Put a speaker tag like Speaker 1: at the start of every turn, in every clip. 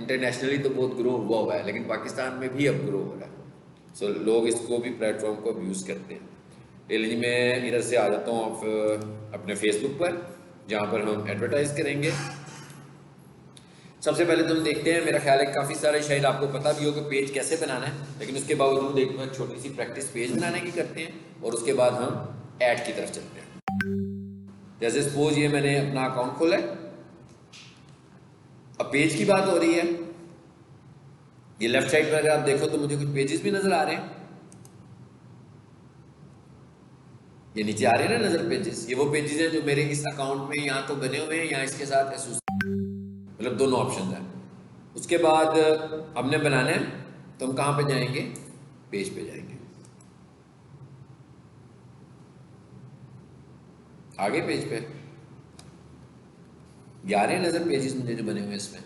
Speaker 1: Internationally तो बहुत grow हुआ है, लेकिन पाकिस्तान में भी अब ग्रो हो रहा है। सो लोग इसको भी प्लेटफॉर्म को यूज़ करते हैं। लेकिन मैं इधर से आ जाता हूँ अपने फेसबुक पर, जहाँ पर हम एडवर्टाइज करेंगे। सबसे पहले तो हम देखते हैं, मेरा ख्याल है काफ़ी सारे शायद आपको पता भी हो कि पेज कैसे बनाना है, लेकिन उसके बावजूद एक बार छोटी सी प्रैक्टिस पेज बनाने की करते हैं और उसके बाद हम ऐड की तरफ चलते हैं। जैसे सपोज ये मैंने अपना अकाउंट खोला है, अब पेज की बात हो रही है। ये लेफ्ट साइड पर अगर आप देखो तो मुझे कुछ पेजेस भी नजर आ रहे हैं, ये नीचे आ रहे हैं ना नजर पेजेस। ये वो पेजेस हैं जो मेरे इस अकाउंट में यहाँ तो बने हुए हैं, यहाँ इसके साथ मतलब दोनों ऑप्शन है। उसके बाद हमने बनाना है तो हम कहाँ पे जाएंगे, पेज पे जाएंगे। आगे पेज पे 11 नजर पेजेस मुझे जो बने हुए हैं इसमें।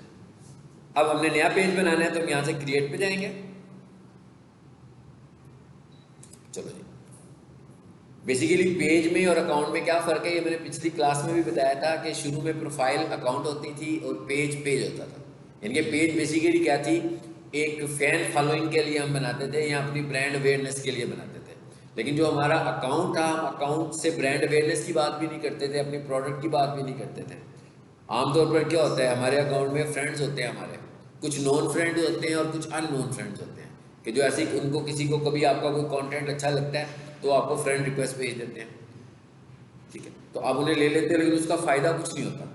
Speaker 1: अब हमने नया पेज बनाना है तो हम यहां से क्रिएट पे जाएंगे। चलो जी, बेसिकली पेज में और अकाउंट में क्या फ़र्क है, ये मैंने पिछली क्लास में भी बताया था कि शुरू में प्रोफाइल अकाउंट होती थी और पेज होता था। यानी कि पेज बेसिकली क्या थी, एक फैन फॉलोइंग के लिए हम बनाते थे या अपनी ब्रांड अवेयरनेस के लिए बनाते थे। लेकिन जो हमारा अकाउंट था, हम अकाउंट से ब्रांड अवेयरनेस की बात भी नहीं करते थे, अपनी प्रोडक्ट की बात भी नहीं करते थे। आमतौर पर क्या होता है, हमारे अकाउंट में फ्रेंड्स होते हैं, हमारे कुछ नॉन फ्रेंड होते हैं और कुछ अननोन फ्रेंड्स होते हैं, कि जो ऐसे उनको किसी को कभी आपका कोई कंटेंट अच्छा लगता है तो आपको फ्रेंड रिक्वेस्ट भेज देते हैं, ठीक है, तो आप उन्हें ले लेते हैं, लेकिन उसका फ़ायदा कुछ नहीं होता।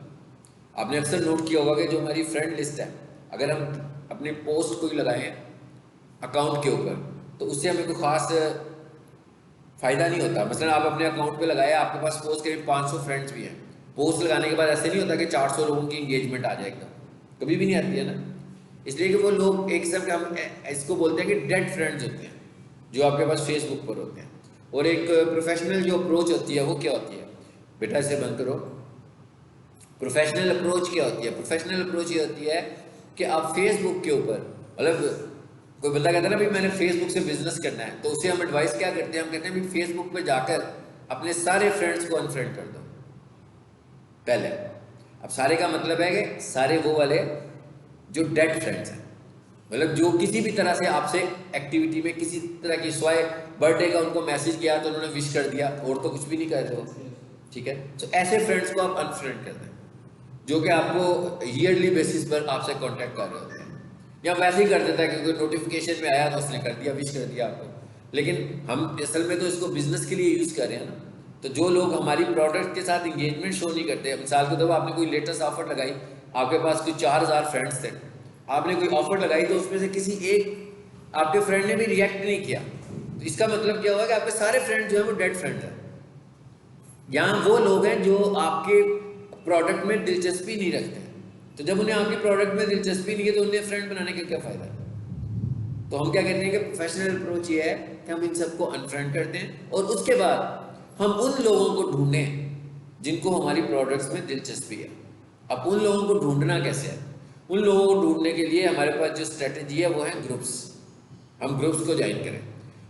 Speaker 1: आपने अक्सर नोट किया होगा कि जो हमारी फ्रेंड लिस्ट है, अगर हम अपनी पोस्ट कोई लगाएं अकाउंट के ऊपर तो उससे हमें कोई ख़ास फ़ायदा नहीं होता। मसलन आप अपने अकाउंट पे लगाए, आपके पास पोस्ट करीब 500 फ्रेंड्स भी हैं, पोस्ट लगाने के बाद ऐसे नहीं होता कि 400 लोगों की इंगेजमेंट आ जाए, एकदम कभी भी नहीं आती है ना। इसलिए कि वो लोग एक किस्म के, हम इसको बोलते हैं कि डेड फ्रेंड्स होते हैं जो आपके पास फेसबुक पर होते हैं। और एक प्रोफेशनल जो अप्रोच होती है वो क्या होती है, बेटा इसे बंद करो। प्रोफेशनल अप्रोच क्या होती है, प्रोफेशनल अप्रोच ये होती है कि आप फेसबुक के ऊपर, मतलब कोई बंदा कहता है ना भाई मैंने फेसबुक से बिजनेस करना है, तो उसे हम एडवाइस क्या करते हैं, हम कहते हैं भाई फेसबुक पर जाकर अपने सारे फ्रेंड्स को अनफ्रेंड कर दो पहले। अब सारे का मतलब है कि सारे वो वाले जो डेड फ्रेंड्स हैं, मतलब जो किसी भी तरह से आपसे एक्टिविटी में किसी तरह की, स्वाय बर्थडे का उनको मैसेज किया तो उन्होंने विश कर दिया और तो कुछ भी नहीं कर रहे हो, ठीक है। तो ऐसे फ्रेंड्स को आप अनफ्रेंड कर दें जो कि आपको ईयरली बेसिस पर आपसे कांटेक्ट कर रहे होते हैं, या वैसे ही कर देता है क्योंकि नोटिफिकेशन में आया तो उसने कर दिया, विश कर दिया आपको। लेकिन हम असल में तो इसको बिजनेस के लिए यूज़ कर रहे हैं ना। तो जो लोग हमारी प्रोडक्ट के साथ इंगेजमेंट शो नहीं करते, मिसाल के तौर पर आपने कोई लेटेस्ट ऑफर लगाई, आपके पास कोई 4000 फ्रेंड्स थे, आपने कोई ऑफर लगाई तो उसमें से किसी एक आपके फ्रेंड ने भी रिएक्ट नहीं किया, तो इसका मतलब क्या हुआ कि आपके सारे फ्रेंड जो है वो डेड फ्रेंड है। यहाँ वो लोग हैं जो आपके प्रोडक्ट में दिलचस्पी नहीं रखते हैं, तो जब उन्हें आपके प्रोडक्ट में दिलचस्पी नहीं है तो उन्हें फ्रेंड बनाने का क्या फ़ायदा है। तो हम क्या कहते हैं कि प्रोफेशनल अप्रोच ये है कि हम इन सबको अनफ्रेंड करते हैं और उसके बाद हम उन लोगों को ढूंढें जिनको हमारी प्रोडक्ट्स में दिलचस्पी है। अब उन लोगों को ढूंढना कैसे है, उन लोगों को ढूंढने के लिए हमारे पास जो स्ट्रेटजी है वो है ग्रुप्स। हम ग्रुप्स को ज्वाइन करें,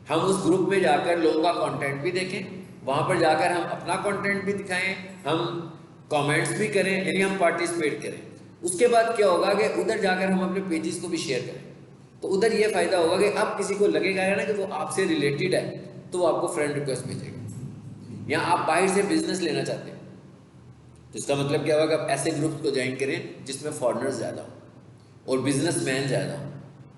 Speaker 1: हम उस ग्रुप में जाकर लोगों का कंटेंट भी देखें, वहाँ पर जाकर हम अपना कंटेंट भी दिखाएं, हम कमेंट्स भी करें, यानी हम पार्टिसिपेट करें। उसके बाद क्या होगा कि उधर जाकर हम अपने पेजेस को भी शेयर करें, तो उधर ये फ़ायदा होगा कि अब किसी को लगेगा ना कि वो आपसे रिलेटेड है तो वो आपको फ्रेंड रिक्वेस्ट भेजेगा। या आप बाहर से बिजनेस लेना चाहते हैं तो इसका मतलब क्या होगा कि आप ऐसे ग्रुप्स को ज्वाइन करें जिसमें फॉरेनर्स ज़्यादा हो और बिजनेसमैन ज़्यादा हो।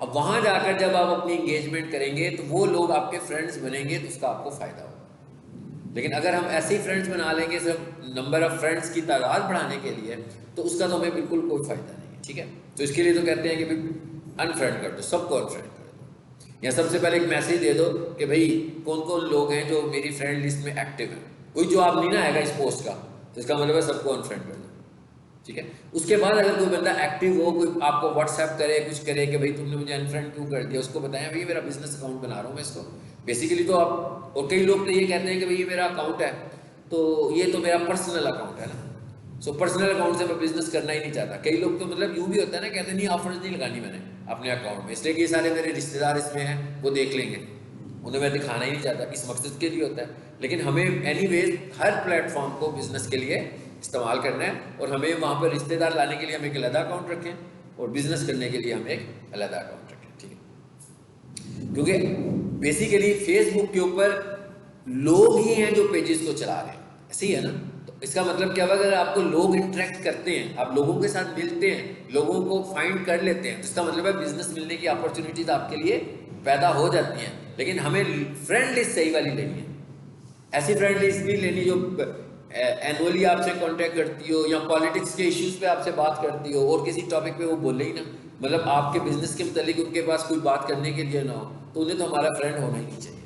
Speaker 1: अब वहाँ जाकर जब आप अपनी इंगेजमेंट करेंगे तो वो लोग आपके फ्रेंड्स बनेंगे, तो उसका आपको फ़ायदा होगा। लेकिन अगर हम ऐसे ही फ्रेंड्स बना लेंगे सिर्फ नंबर ऑफ़ फ्रेंड्स की तादाद बढ़ाने के लिए, तो उसका तो हमें बिल्कुल कोई फ़ायदा नहीं है, ठीक है। तो इसके लिए तो कहते हैं कि भाई अनफ्रेंड कर दो, सबको अनफ्रेंड कर दो, या सबसे पहले एक मैसेज दे दो कि भाई कौन कौन लोग हैं जो मेरी फ्रेंड लिस्ट में एक्टिव हैं। कोई जवाब नहीं ना आएगा इस पोस्ट का, तो इसका मतलब है सबको अनफ्रेंड कर दो, ठीक है। उसके बाद अगर कोई बंदा एक्टिव हो, कोई आपको व्हाट्सएप करे, कुछ करे कि भाई तुमने मुझे अनफ्रेंड क्यों कर दिया, उसको बताएं भाई मेरा बिजनेस अकाउंट बना रहा हूँ मैं इसको। बेसिकली तो आप, और कई लोग तो ये कहते हैं कि भाई ये मेरा अकाउंट है तो ये तो मेरा पर्सनल अकाउंट है ना, सो पर्सनल अकाउंट से मैं बिजनेस करना ही नहीं चाहता। कई लोग तो मतलब यूँ भी होता है ना, कहते नहीं ऑफर्स नहीं लगानी मैंने अपने अकाउंट में, इसलिए कि सारे मेरे रिश्तेदार इसमें हैं वो देख लेंगे, उन्हें मैं दिखाना ही नहीं चाहता, इस मकसद के लिए होता है। लेकिन हमें एनीवेज हर प्लेटफॉर्म को बिजनेस के लिए इस्तेमाल करना है, और हमें वहाँ पर रिश्तेदार लाने के लिए हम एक अलग अकाउंट रखें और बिजनेस करने के लिए हम एक अलग अकाउंट रखें, ठीक है। क्योंकि बेसिकली फेसबुक के ऊपर लोग ही हैं जो पेजेस को चला रहे हैं, ऐसे ही है ना। तो इसका मतलब क्या हुआ, अगर आपको लोग इंटरेक्ट करते हैं, आप लोगों के साथ मिलते हैं, लोगों को फाइंड कर लेते हैं, तो इसका मतलब है बिजनेस मिलने की अपॉर्चुनिटीज आपके लिए पैदा हो जाती हैं। लेकिन हमें फ्रेंड लिस्ट सही वाली लेनी है, ऐसी फ्रेंड लिस्ट नहीं लेनी जो एनुअली आपसे कांटेक्ट करती हो या पॉलिटिक्स के इश्यूज पे आपसे बात करती हो और किसी टॉपिक पे वो बोले ही ना, मतलब आपके बिजनेस के मतलब उनके पास कोई बात करने के लिए ना हो, तो उन्हें तो हमारा फ्रेंड होना ही नहीं चाहिए।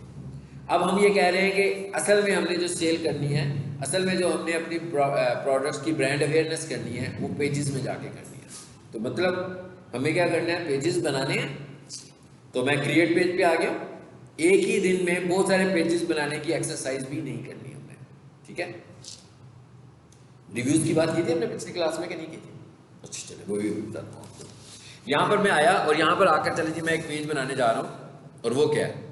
Speaker 1: अब हम ये कह रहे हैं कि असल में हमने जो सेल करनी है, असल में जो हमने अपनी प्रोडक्ट्स की ब्रांड अवेयरनेस करनी है, वो पेजेस में जाके करनी है। तो मतलब हमें क्या करना है, पेजेस बनाने हैं। तो मैं क्रिएट पेज पे आ गया, एक ही दिन में बहुत सारे पेजेस बनाने की एक्सरसाइज भी नहीं करनी हमने, ठीक है। रिव्यूज की बात की थी हमने पिछली क्लास में कि नहीं की थी? अच्छा चले वो भी बताता हूँ आपको। यहाँ पर मैं आया और यहाँ पर आकर चले जी मैं एक पेज बनाने जा रहा हूँ, और वो क्या है,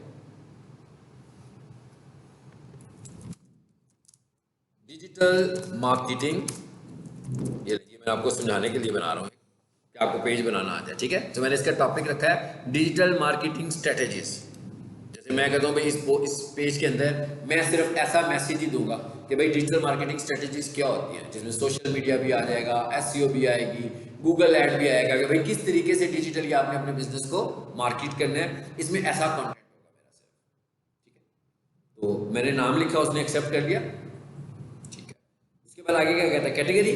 Speaker 1: डिजिटल मार्केटिंग। ये मैं आपको समझाने के लिए बना रहा हूँ कि आपको पेज बनाना आ जाए, ठीक है। तो मैंने इसका टॉपिक रखा है डिजिटल मार्केटिंग स्ट्रेटेजीज। जैसे मैं कहता हूँ भाई इस पेज के अंदर मैं सिर्फ ऐसा मैसेज ही दूंगा कि भाई डिजिटल मार्केटिंग स्ट्रेटेजीज क्या होती हैं, जिसमें सोशल मीडिया भी आ जाएगा, एसईओ भी आएगी, गूगल ऐड भी आएगा कि भाई किस तरीके से डिजिटली आपने अपने बिजनेस को मार्केट करना है। इसमें ऐसा कॉन्टेंट होगा मेरा सिर्फ, ठीक है। तो मैंने नाम लिखा, उसने एक्सेप्ट कर लिया, ठीक है। उसके बाद आगे क्या कहता है, कैटेगरी।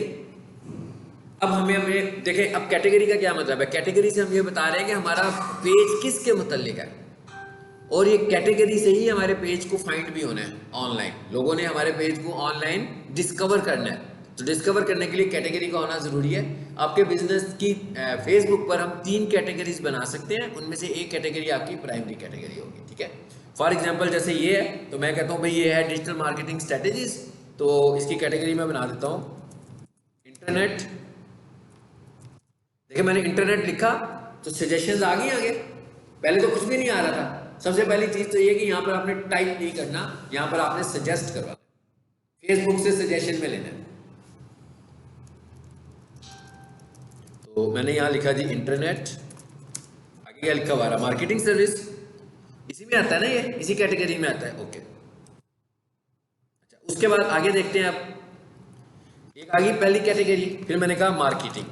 Speaker 1: अब हमें देखें, अब कैटेगरी का क्या मतलब है। कैटेगरी से हम ये बता रहे हैं कि हमारा पेज किसके मुतल्लिक है, और ये कैटेगरी से ही हमारे पेज को फाइंड भी होना है ऑनलाइन। लोगों ने हमारे पेज को ऑनलाइन डिस्कवर करना है, तो डिस्कवर करने के लिए कैटेगरी का होना ज़रूरी है। आपके बिजनेस की फेसबुक पर हम 3 कैटेगरीज बना सकते हैं, उनमें से एक कैटेगरी आपकी प्राइमरी कैटेगरी होगी, ठीक है। फॉर एग्जाम्पल जैसे ये है, तो मैं कहता हूँ भाई ये है डिजिटल मार्केटिंग स्ट्रेटेजीज, तो इसकी कैटेगरी मैं बना देता हूँ इंटरनेट। देखिए मैंने इंटरनेट लिखा तो सजेशंस आ गई आगे, पहले तो कुछ भी नहीं आ रहा था। सबसे पहली चीज तो ये कि यहाँ पर आपने टाइप नहीं करना, यहाँ पर आपने सजेस्ट करवाना, फेसबुक से सजेशन में लेना है। तो मैंने यहाँ लिखा जी इंटरनेट, आगे क्या लिखा हुआ, मार्केटिंग सर्विस, इसी में आता है ना, ये इसी कैटेगरी में आता है, ओके। अच्छा उसके बाद आगे देखते हैं, आप एक आ गई पहली कैटेगरी, फिर मैंने कहा मार्केटिंग।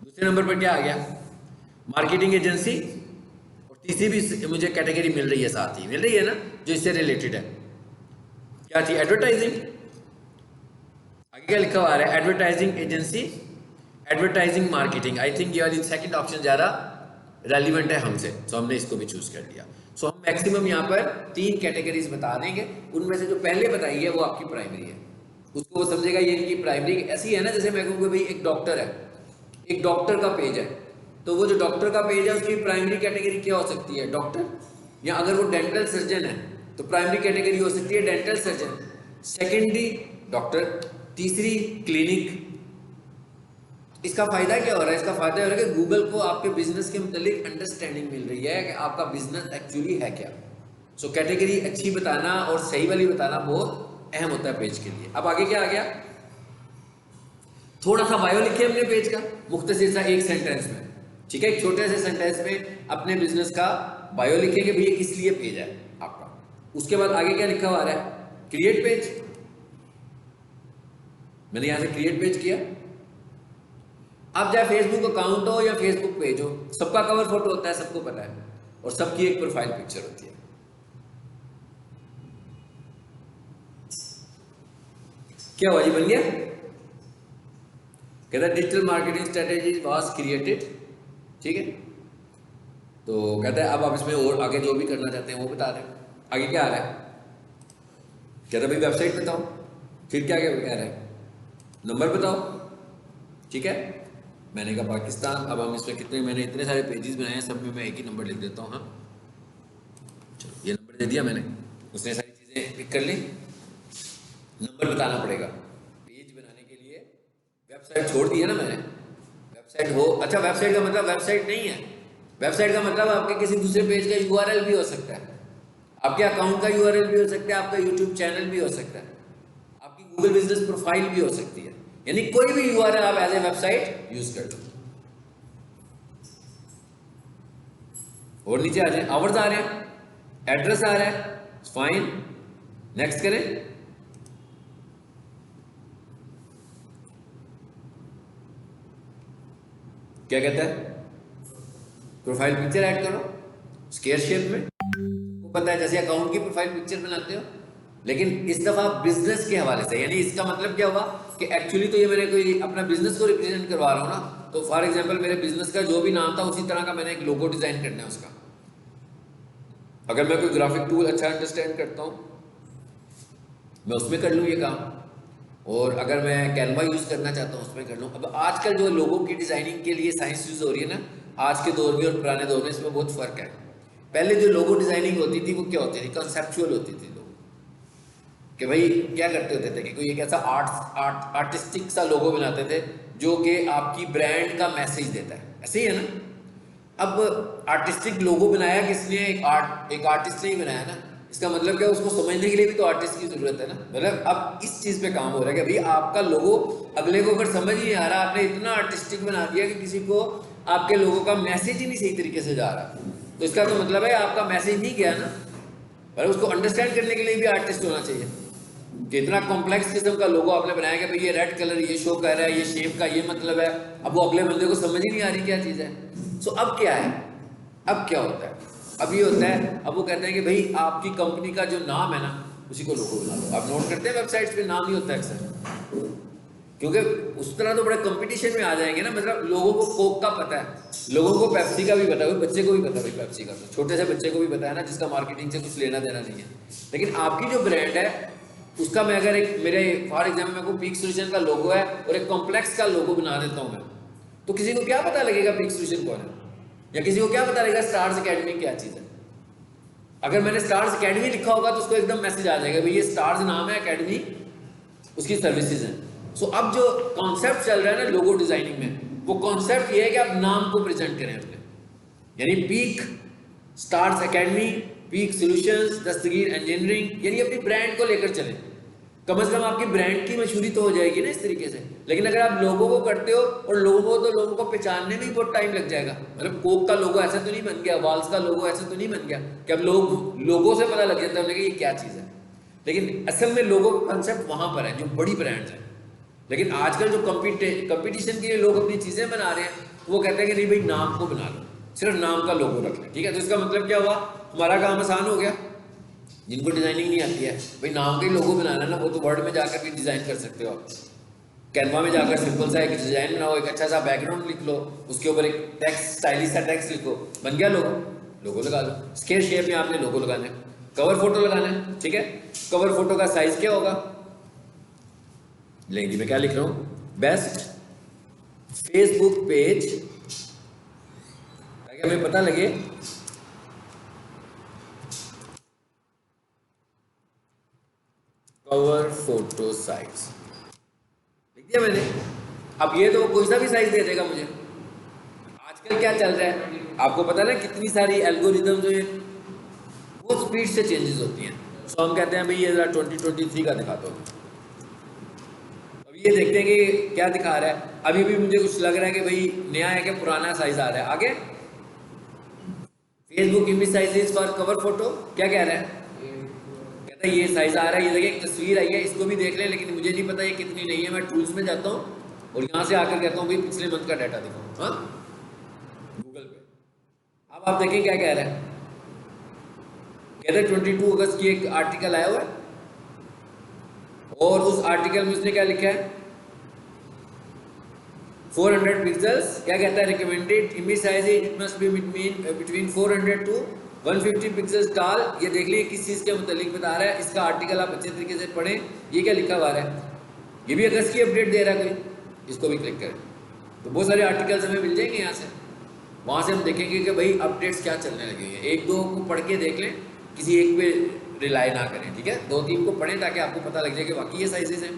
Speaker 1: दूसरे नंबर पर क्या आ गया, मार्केटिंग एजेंसी, और तीसरी भी मुझे कैटेगरी मिल रही है, साथ ही मिल रही है ना, जो इससे रिलेटेड है, क्या थी, एडवर्टाइजिंग। आगे क्या लिखा हुआ है, advertising agency, advertising marketing. I think ये वाली सेकंड ऑप्शन ज़्यादा रेलिवेंट है हमसे, तो हमने इसको भी चूज कर लिया। सो हम मैक्सिमम यहाँ पर 3 कैटेगरीज बता देंगे, उनमें से जो पहले बताई है वो आपकी प्राइमरी है, उसको वो समझेगा ये इनकी प्राइमरी। ऐसी है ना, जैसे मैं कहूँगा भाई एक डॉक्टर है, एक डॉक्टर का पेज है, तो वो जो डॉक्टर का पेज है उसकी प्राइमरी कैटेगरी क्या हो सकती है, डॉक्टर। या अगर वो डेंटल सर्जन है तो प्राइमरी कैटेगरी हो सकती है डेंटल सर्जन, सेकेंडरी डॉक्टर, तीसरी क्लिनिक। इसका फायदा क्या हो रहा है, इसका फायदा हो रहा है कि गूगल को आपके बिजनेस के मुतालिक अंडरस्टैंडिंग मिल रही है कि आपका बिजनेस एक्चुअली है क्या। सो कैटेगरी अच्छी बताना और सही वाली बताना बहुत अहम होता है पेज के लिए। अब आगे क्या आ गया, थोड़ा सा बायो लिखे हमने पेज का, मुख्तसर सा एक सेंटेंस में, ठीक है, एक छोटे से सेंटेंस में अपने बिजनेस का बायो लिखेंगे भैया किस लिए पेज है आपका। उसके बाद आगे क्या लिखा हुआ आ रहा है, क्रिएट पेज। मैंने यहां से क्रिएट पेज किया। अब चाहे फेसबुक अकाउंट हो या फेसबुक पेज हो, सबका कवर फोटो होता है, सबको पता है, और सबकी एक प्रोफाइल पिक्चर होती है। क्या हुआ जी, बन गया। कहता है digital marketing strategy was created, ठीक है। तो कहता है अब आप इसमें और आगे जो भी करना चाहते हैं वो बता रहे हैं। आगे क्या आ रहा है, कहता है भाई वेबसाइट बताओ, फिर क्या क्या कह रहा है, नंबर बताओ, ठीक है। मैंने कहा पाकिस्तान। अब हम इसमें कितने, मैंने इतने सारे पेजेस बनाए हैं, सब में मैं एक ही नंबर लिख देता हूँ। हाँ चलो ये नंबर दे दिया मैंने, उसने सारी चीज़ें पिक कर ली। नंबर बताना पड़ेगा पेज बनाने के लिए। वेबसाइट छोड़ दी है ना मैंने, वेबसाइट हो, अच्छा वेबसाइट का मतलब वेबसाइट नहीं है, वेबसाइट का मतलब आपके किसी दूसरे पेज का यूआरएल भी हो सकता है, आपके अकाउंट का यूआरएल भी हो सकता है, आपका यूट्यूब चैनल भी हो सकता है, आपकी गूगल बिजनेस प्रोफाइल भी हो सकती है, यानी कोई भी यूआरएल आप एज ए वेबसाइट यूज कर लो। और नीचे आ जाए, आवर्स आ रहे हैं, एड्रेस आ रहा है, फाइन, नेक्स्ट करें। क्या कहता है, प्रोफाइल पिक्चर ऐड करो स्क्वायर शेप में, आपको पता है जैसे अकाउंट की प्रोफाइल पिक्चर बनाते हो, लेकिन इस दफा बिजनेस के हवाले से। यानी इसका मतलब क्या हुआ कि एक्चुअली तो ये मैंने कोई अपना बिजनेस को रिप्रेजेंट करवा रहा हूँ ना, तो फॉर एग्जांपल मेरे बिजनेस का जो भी नाम था उसी तरह का मैंने एक लोगो डिजाइन करना है उसका। अगर मैं कोई ग्राफिक टूल अच्छा अंडरस्टैंड करता हूँ मैं उसमें कर लूँ ये काम, और अगर मैं कैनवा यूज़ करना चाहता हूँ उसमें कर लूँ। अब आजकल जो लोगों की डिज़ाइनिंग के लिए साइंस यूज़ हो रही है ना, आज के दौर में और पुराने दौर में इसमें बहुत फ़र्क है। पहले जो लोगो डिज़ाइनिंग होती थी वो क्या होती थी, कंसेप्चुअल होती थी। लोग कि भाई क्या करते होते थे कि कोई एक ऐसा आर्टिस्टिक सा लोगो बनाते थे जो कि आपकी ब्रांड का मैसेज देता है, ऐसे ही है ना। अब आर्टिस्टिक लोगो बनाया किसने, एक आर्टिस्ट ने ही बनाया ना। इसका मतलब क्या, उसको समझने के लिए भी तो आर्टिस्ट की जरूरत है ना। मतलब अब इस चीज पे काम हो रहा है कि भाई आपका लोगो अगले को अगर समझ नहीं आ रहा, आपने इतना आर्टिस्टिक बना दिया कि किसी को आपके लोगो का मैसेज ही नहीं सही तरीके से जा रहा, तो इसका तो मतलब है आपका मैसेज नहीं गया ना। पर उसको अंडरस्टैंड करने के लिए भी आर्टिस्ट होना चाहिए कि इतना कॉम्प्लेक्स किस्म का लोगो आपने बनाया कि भाई ये रेड कलर ये शो कर रहा है, ये शेप का ये मतलब है। अब वो अगले बंदे को समझ ही नहीं आ रही क्या चीज़ है। सो अब क्या है, अब क्या होता है, अब ये होता है, अब वो कहते हैं कि भाई आपकी कंपनी का जो नाम है ना उसी को लोगो बना लो। आप नोट करते हैं वेबसाइट्स पे नाम ही होता है अक्सर, क्योंकि उस तरह तो बड़े कंपटीशन में आ जाएंगे ना। मतलब लोगों को कोक का पता है, लोगों को पेप्सी का भी पता है, बच्चे को भी पता है भाई पेप्सी का, तो छोटे से बच्चे को भी पता है ना जिसका मार्केटिंग से कुछ लेना देना नहीं है। लेकिन आपकी जो ब्रांड है उसका मैं अगर एक मेरे फॉर एग्जाम्पल मेरे को पीक सोल्यूशन का लोगो है और एक कॉम्प्लेक्स का लोगो बना देता हूँ मैं, तो किसी को क्या पता लगेगा पीक सोल्यूशन कौन है, या किसी को क्या पता लगेगा स्टार्स अकेडमी क्या चीज़ है। अगर मैंने स्टार्स अकेडमी लिखा होगा तो उसको एकदम मैसेज आ जाएगा भाई ये स्टार्स नाम है, अकेडमी उसकी सर्विसेज हैं। सो अब जो कॉन्सेप्ट चल रहा है ना लोगो डिजाइनिंग में, वो कॉन्सेप्ट ये है कि आप नाम को प्रेजेंट करें अपने, यानी peak stars academy, peak solutions, Dastagir engineering, यानी अपनी ब्रांड को लेकर चलें। कम से कम आपकी ब्रांड की मशहूरी तो हो जाएगी ना इस तरीके से। लेकिन अगर आप लोगों को करते हो और लोगों को पहचानने में ही बहुत टाइम लग जाएगा। मतलब कोक का लोगो ऐसा तो नहीं बन गया, वाल्स का लोगो ऐसा तो नहीं बन गया कि अब लोगों से पता लग जाता है कि ये क्या चीज़ है। लेकिन असल में लोगों का कंसेप्ट वहां पर है जो बड़ी ब्रांड्स हैं। लेकिन आजकल जो कंपटीशन के लिए लोग अपनी चीज़ें बना रहे हैं, वो कहते हैं कि नहीं भाई नाम को बना लो, सिर्फ नाम का लोगो रख लें, ठीक है। तो इसका मतलब क्या हुआ, हमारा काम आसान हो गया। जिनको डिजाइनिंग नहीं आती है भाई नाम का ही लोगो बनाना ना, वो तो वर्ड में जाकर भी डिजाइन कर सकते हो आप। कैनवा में जाकर सिंपल सा एक डिजाइन बनाओ, एक अच्छा सा बैकग्राउंड लिख लो, उसके ऊपर एक टेक्स्ट स्टाइलिश सा टेक्स्ट लिखो, बन गया लोगो। लोगो लगा लो, स्क्वायर शेप में आपने लोगो लगाना है, कवर फोटो लगाना है, ठीक है। कवर फोटो का साइज क्या होगा, लेंगे मैं क्या लिख रहा हूं, बेस्ट फेसबुक पेज, ताकि हमें पता लगे कवर फोटो साइज लिख दिया मैंने। अब ये तो कोई सा भी साइज दे देगा मुझे। आजकल क्या चल रहा है आपको पता है ना, कितनी सारी एल्गोरिदम जो है वो स्पीड से चेंजेस होती हैं। तो हम कहते हैं भाई ये जरा 2023 का दिखा दो। अब ये देखते हैं कि क्या दिखा रहा है। अभी भी मुझे कुछ लग रहा है कि भाई नया है कि पुराना साइज आ रहा है। आगे Facebook image size for cover photo क्या कह रहा है, कहता है ये साइज आ रहा है, ये देखिए एक तस्वीर आई है, इसको भी देख लें, लेकिन मुझे नहीं पता ये कितनी नहीं है। मैं टूल्स में जाता हूँ और यहाँ से आकर कहता हूँ भाई पिछले मंथ का डाटा दिखाओ, हाँ गूगल पे। अब आप देखें क्या कह रहा है, कहते हैं 22 अगस्त की एक आर्टिकल आया हुआ है और उस आर्टिकल में उसने क्या लिखा है, 400 पिक्सल्स, क्या कहता है recommended image size it must be between 400 to 150 pixels tall. ये देख लीजिए किस चीज़ के मुतालिक बता रहा है, इसका आर्टिकल आप अच्छे तरीके से पढ़ें। ये क्या लिखा हुआ है, ये भी अगस्त की अपडेट दे रहा है कोई, इसको भी क्लिक करें तो बहुत सारे आर्टिकल्स हमें मिल जाएंगे यहाँ से। वहाँ से हम देखेंगे कि भाई अपडेट्स क्या चलने लगे हैं। एक दो को पढ़ के देख लें, किसी एक पे रिलाई ना करें, ठीक है। 2-3 को पढ़ें ताकि आपको पता लग जाए कि बाकी ये साइजेस हैं।